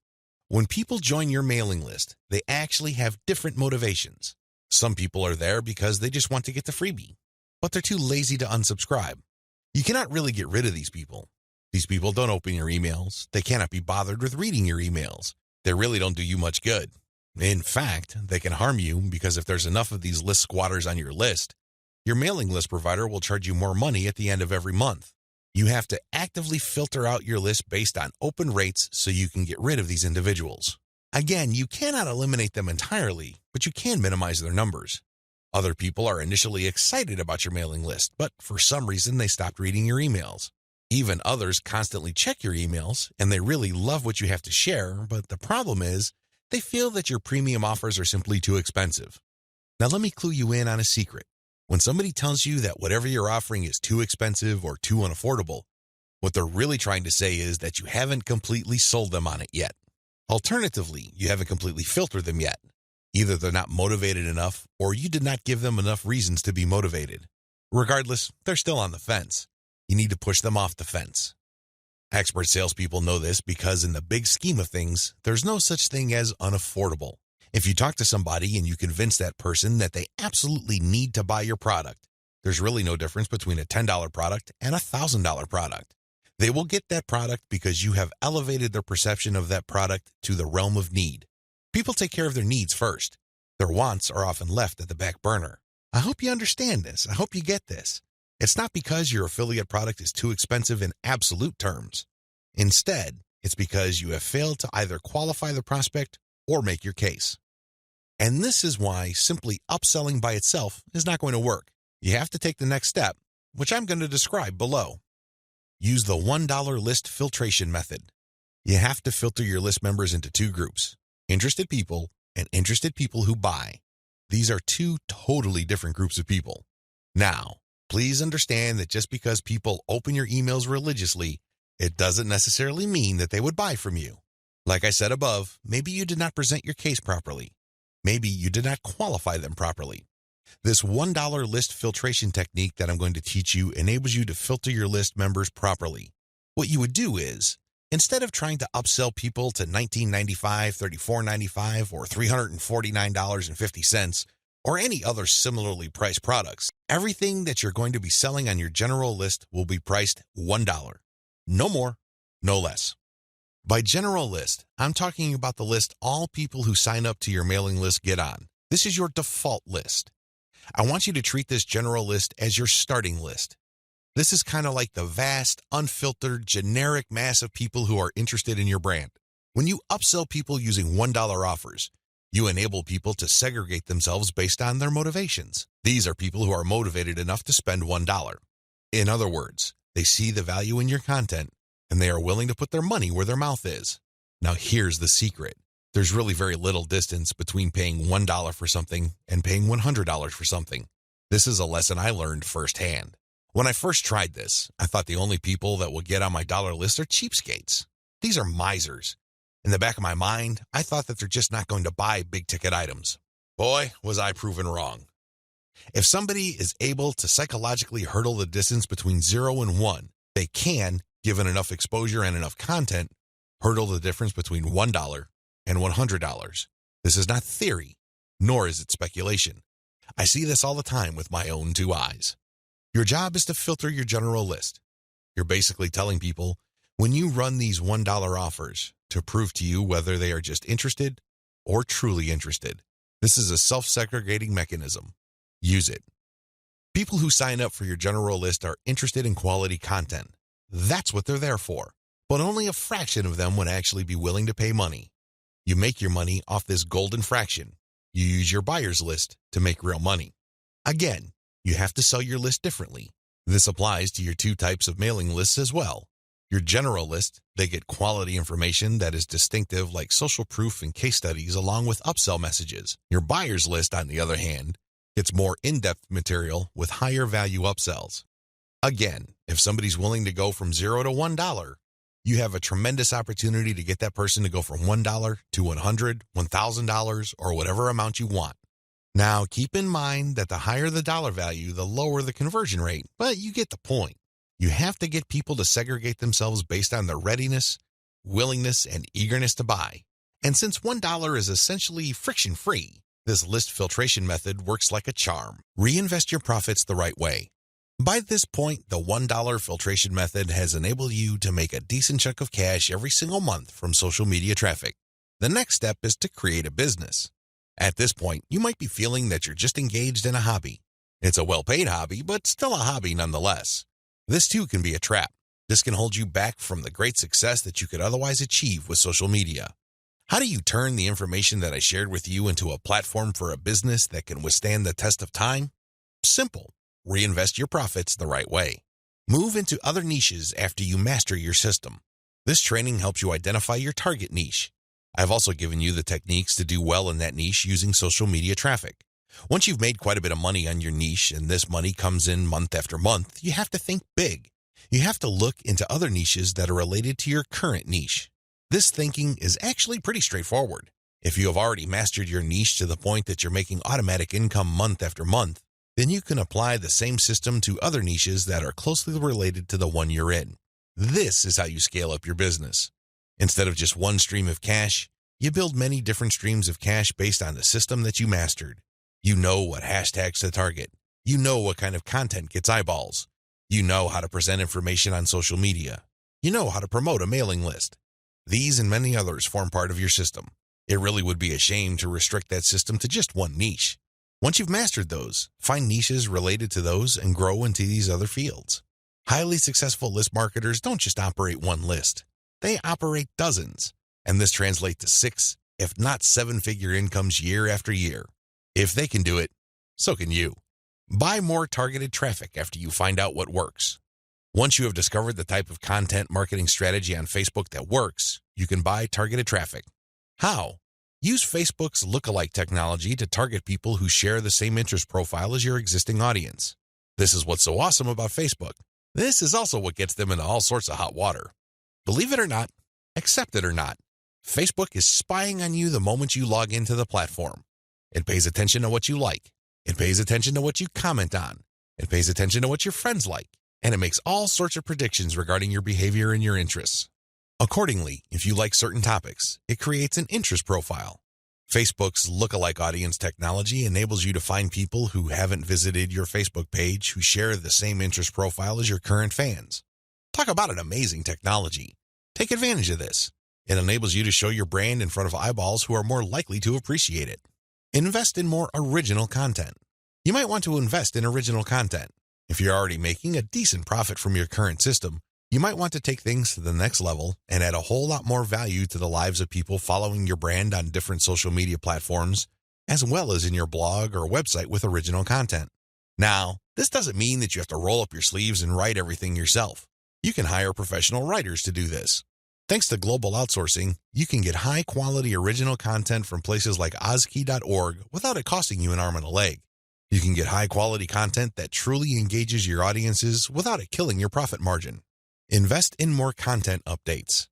When people join your mailing list, they actually have different motivations. Some people are there because they just want to get the freebie, but they're too lazy to unsubscribe. You cannot really get rid of these people. These people don't open your emails. They cannot be bothered with reading your emails. They really don't do you much good. In fact, they can harm you because if there's enough of these list squatters on your list, your mailing list provider will charge you more money at the end of every month. You have to actively filter out your list based on open rates so you can get rid of these individuals. Again, you cannot eliminate them entirely, but you can minimize their numbers. Other people are initially excited about your mailing list, but for some reason they stopped reading your emails. Even others constantly check your emails, and they really love what you have to share, but the problem is they feel that your premium offers are simply too expensive. Now let me clue you in on a secret. When somebody tells you that whatever you're offering is too expensive or too unaffordable, what they're really trying to say is that you haven't completely sold them on it yet. Alternatively, you haven't completely filtered them yet. Either they're not motivated enough or you did not give them enough reasons to be motivated. Regardless, they're still on the fence. You need to push them off the fence. Expert salespeople know this because in the big scheme of things, there's no such thing as unaffordable. If you talk to somebody and you convince that person that they absolutely need to buy your product, there's really no difference between a $10 product and a $1,000 product. They will get that product because you have elevated their perception of that product to the realm of need. People take care of their needs first. Their wants are often left at the back burner. I hope you understand this. I hope you get this. It's not because your affiliate product is too expensive in absolute terms. Instead, it's because you have failed to either qualify the prospect or make your case. And this is why simply upselling by itself is not going to work. You have to take the next step, which I'm going to describe below. Use the $1 list filtration method. You have to filter your list members into two groups, interested people and interested people who buy. These are two totally different groups of people. Now, please understand that just because people open your emails religiously, it doesn't necessarily mean that they would buy from you. Like I said above, maybe you did not present your case properly. Maybe you did not qualify them properly. This $1 list filtration technique that I'm going to teach you enables you to filter your list members properly. What you would do is, instead of trying to upsell people to $19.95, $34.95, or $349.50, or any other similarly priced products, everything that you're going to be selling on your general list will be priced $1. No more, no less. By general list, I'm talking about the list all people who sign up to your mailing list get on. This is your default list. I want you to treat this general list as your starting list. This is kind of like the vast, unfiltered, generic mass of people who are interested in your brand. When you upsell people using $1 offers, you enable people to segregate themselves based on their motivations. These are people who are motivated enough to spend $1. In other words, they see the value in your content, and they are willing to put their money where their mouth is. Now here's the secret. There's really very little distance between paying $1 for something and paying $100 for something. This is a lesson I learned firsthand. When I first tried this, I thought the only people that will get on my dollar list are cheapskates. These are misers. In the back of my mind, I thought that they're just not going to buy big-ticket items. Boy, was I proven wrong. If somebody is able to psychologically hurdle the distance between 0 and 1, they can, given enough exposure and enough content, hurdle the difference between $1 and $100. This is not theory, nor is it speculation. I see this all the time with my own two eyes. Your job is to filter your general list. You're basically telling people, when you run these $1 offers, to prove to you whether they are just interested or truly interested. This is a self-segregating mechanism. Use it. People who sign up for your general list are interested in quality content. That's what they're there for. But only a fraction of them would actually be willing to pay money. You make your money off this golden fraction. You use your buyer's list to make real money. Again, you have to sell your list differently. This applies to your two types of mailing lists as well. Your general list, they get quality information that is distinctive like social proof and case studies along with upsell messages. Your buyer's list, on the other hand, gets more in-depth material with higher value upsells. Again, if somebody's willing to go from $0 to $1, you have a tremendous opportunity to get that person to go from $1 to $100, $1,000, or whatever amount you want. Now, keep in mind that the higher the dollar value, the lower the conversion rate, but you get the point. You have to get people to segregate themselves based on their readiness, willingness, and eagerness to buy. And since $1 is essentially friction-free, this list filtration method works like a charm. Reinvest your profits the right way. By this point, the $1 filtration method has enabled you to make a decent chunk of cash every single month from social media traffic. The next step is to create a business. At this point, you might be feeling that you're just engaged in a hobby. It's a well-paid hobby, but still a hobby nonetheless. This too can be a trap. This can hold you back from the great success that you could otherwise achieve with social media. How do you turn the information that I shared with you into a platform for a business that can withstand the test of time? Simple. Reinvest your profits the right way. Move into other niches after you master your system. This training helps you identify your target niche. I've also given you the techniques to do well in that niche using social media traffic. Once you've made quite a bit of money on your niche and this money comes in month after month, you have to think big. You have to look into other niches that are related to your current niche. This thinking is actually pretty straightforward. If you have already mastered your niche to the point that you're making automatic income month after month, then you can apply the same system to other niches that are closely related to the one you're in. This is how you scale up your business. Instead of just one stream of cash, you build many different streams of cash based on the system that you mastered. You know what hashtags to target. You know what kind of content gets eyeballs. You know how to present information on social media. You know how to promote a mailing list. These and many others form part of your system. It really would be a shame to restrict that system to just one niche. Once you've mastered those, find niches related to those and grow into these other fields. Highly successful list marketers don't just operate one list. They operate dozens, and this translates to 6, if not 7-figure incomes year after year. If they can do it, so can you. Buy more targeted traffic after you find out what works. Once you have discovered the type of content marketing strategy on Facebook that works, you can buy targeted traffic. How? Use Facebook's lookalike technology to target people who share the same interest profile as your existing audience. This is what's so awesome about Facebook. This is also what gets them into all sorts of hot water. Believe it or not, accept it or not, Facebook is spying on you the moment you log into the platform. It pays attention to what you like. It pays attention to what you comment on. It pays attention to what your friends like. And it makes all sorts of predictions regarding your behavior and your interests. Accordingly, if you like certain topics, it creates an interest profile. Facebook's lookalike audience technology enables you to find people who haven't visited your Facebook page who share the same interest profile as your current fans. Talk about an amazing technology. Take advantage of this. It enables you to show your brand in front of eyeballs who are more likely to appreciate it. Invest in more original content. You might want to invest in original content. If you're already making a decent profit from your current system, you might want to take things to the next level and add a whole lot more value to the lives of people following your brand on different social media platforms, as well as in your blog or website with original content. Now, this doesn't mean that you have to roll up your sleeves and write everything yourself. You can hire professional writers to do this. Thanks to global outsourcing, you can get high-quality original content from places like Ozkey.org without it costing you an arm and a leg. You can get high-quality content that truly engages your audiences without it killing your profit margin. Invest in more content updates.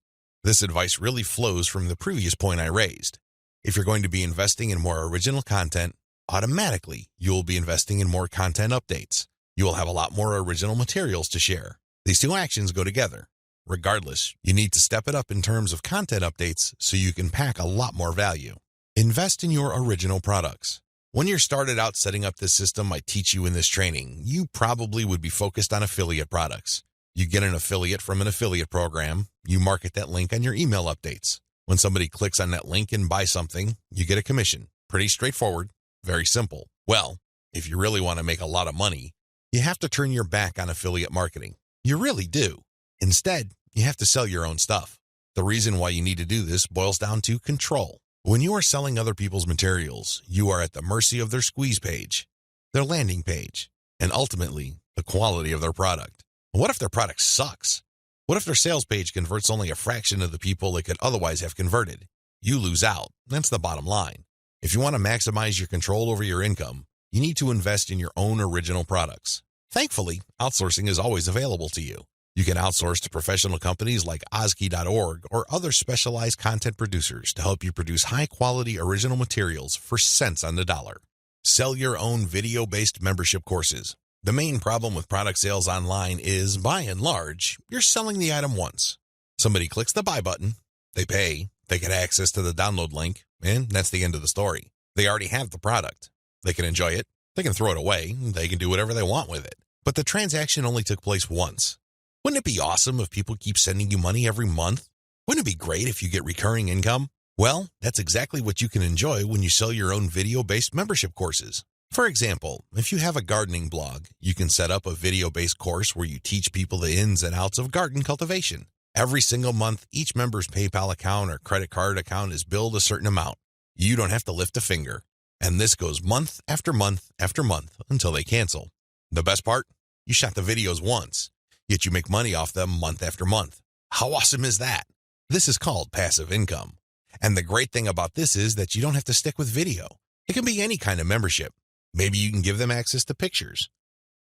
This advice really flows from the previous point I raised. If you're going to be investing in more original content, automatically you will be investing in more content updates. You will have a lot more original materials to share. These two actions go together. Regardless, you need to step it up in terms of content updates so you can pack a lot more value. Invest in your original products. When you're started out setting up this system I teach you in this training, you probably would be focused on affiliate products. You get an affiliate from an affiliate program, you market that link on your email updates. When somebody clicks on that link and buys something, you get a commission. Pretty straightforward, very simple. Well, if you really want to make a lot of money, you have to turn your back on affiliate marketing. You really do. Instead, you have to sell your own stuff. The reason why you need to do this boils down to control. When you are selling other people's materials, you are at the mercy of their squeeze page, their landing page, and ultimately, the quality of their product. What if their product sucks? What if their sales page converts only a fraction of the people it could otherwise have converted? You lose out. That's the bottom line. If you want to maximize your control over your income, you need to invest in your own original products. Thankfully, outsourcing is always available to you. You can outsource to professional companies like Ozkey.org or other specialized content producers to help you produce high-quality original materials for cents on the dollar. Sell your own video-based membership courses. The main problem with product sales online is, by and large, you're selling the item once. Somebody clicks the buy button, they pay, they get access to the download link, and that's the end of the story. They already have the product. They can enjoy it, they can throw it away, they can do whatever they want with it. But the transaction only took place once. Wouldn't it be awesome if people keep sending you money every month? Wouldn't it be great if you get recurring income? Well, that's exactly what you can enjoy when you sell your own video-based membership courses. For example, if you have a gardening blog, you can set up a video-based course where you teach people the ins and outs of garden cultivation. Every single month, each member's PayPal account or credit card account is billed a certain amount. You don't have to lift a finger. And this goes month after month after month until they cancel. The best part? You shot the videos once, yet you make money off them month after month. How awesome is that? This is called passive income. And the great thing about this is that you don't have to stick with video. It can be any kind of membership. Maybe you can give them access to pictures.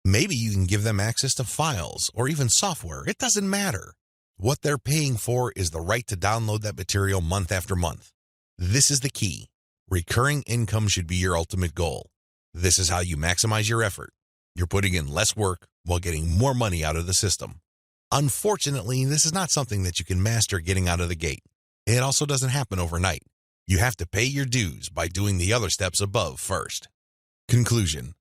Maybe you can give them access to files or even software. It doesn't matter. What they're paying for is the right to download that material month after month. This is the key. Recurring income should be your ultimate goal. This is how you maximize your effort. You're putting in less work while getting more money out of the system. Unfortunately, this is not something that you can master getting out of the gate. It also doesn't happen overnight. You have to pay your dues by doing the other steps above first. Conclusion.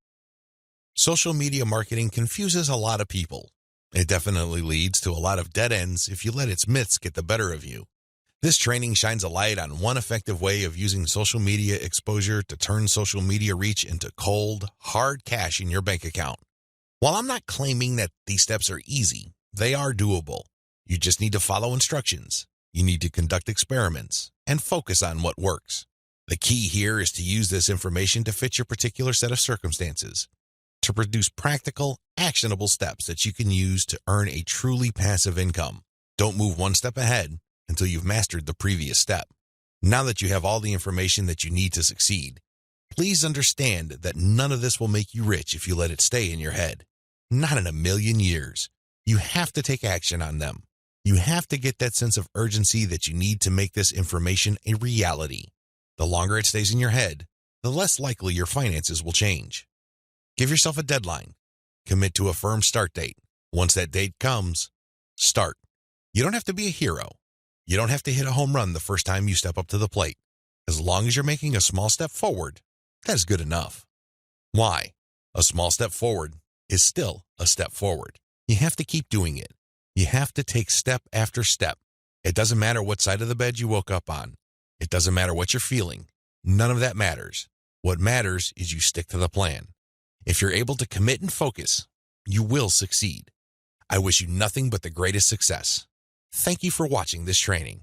Social media marketing confuses a lot of people. It definitely leads to a lot of dead ends if you let its myths get the better of you. This training shines a light on one effective way of using social media exposure to turn social media reach into cold, hard cash in your bank account. While I'm not claiming that these steps are easy, they are doable. You just need to follow instructions. You need to conduct experiments and focus on what works. The key here is to use this information to fit your particular set of circumstances, to produce practical, actionable steps that you can use to earn a truly passive income. Don't move one step ahead until you've mastered the previous step. Now that you have all the information that you need to succeed, please understand that none of this will make you rich if you let it stay in your head. Not in a million years. You have to take action on them. You have to get that sense of urgency that you need to make this information a reality. The longer it stays in your head, the less likely your finances will change. Give yourself a deadline. Commit to a firm start date. Once that date comes, start. You don't have to be a hero. You don't have to hit a home run the first time you step up to the plate. As long as you're making a small step forward, that is good enough. Why? A small step forward is still a step forward. You have to keep doing it. You have to take step after step. It doesn't matter what side of the bed you woke up on. It doesn't matter what you're feeling. None of that matters. What matters is you stick to the plan. If you're able to commit and focus, you will succeed. I wish you nothing but the greatest success. Thank you for watching this training.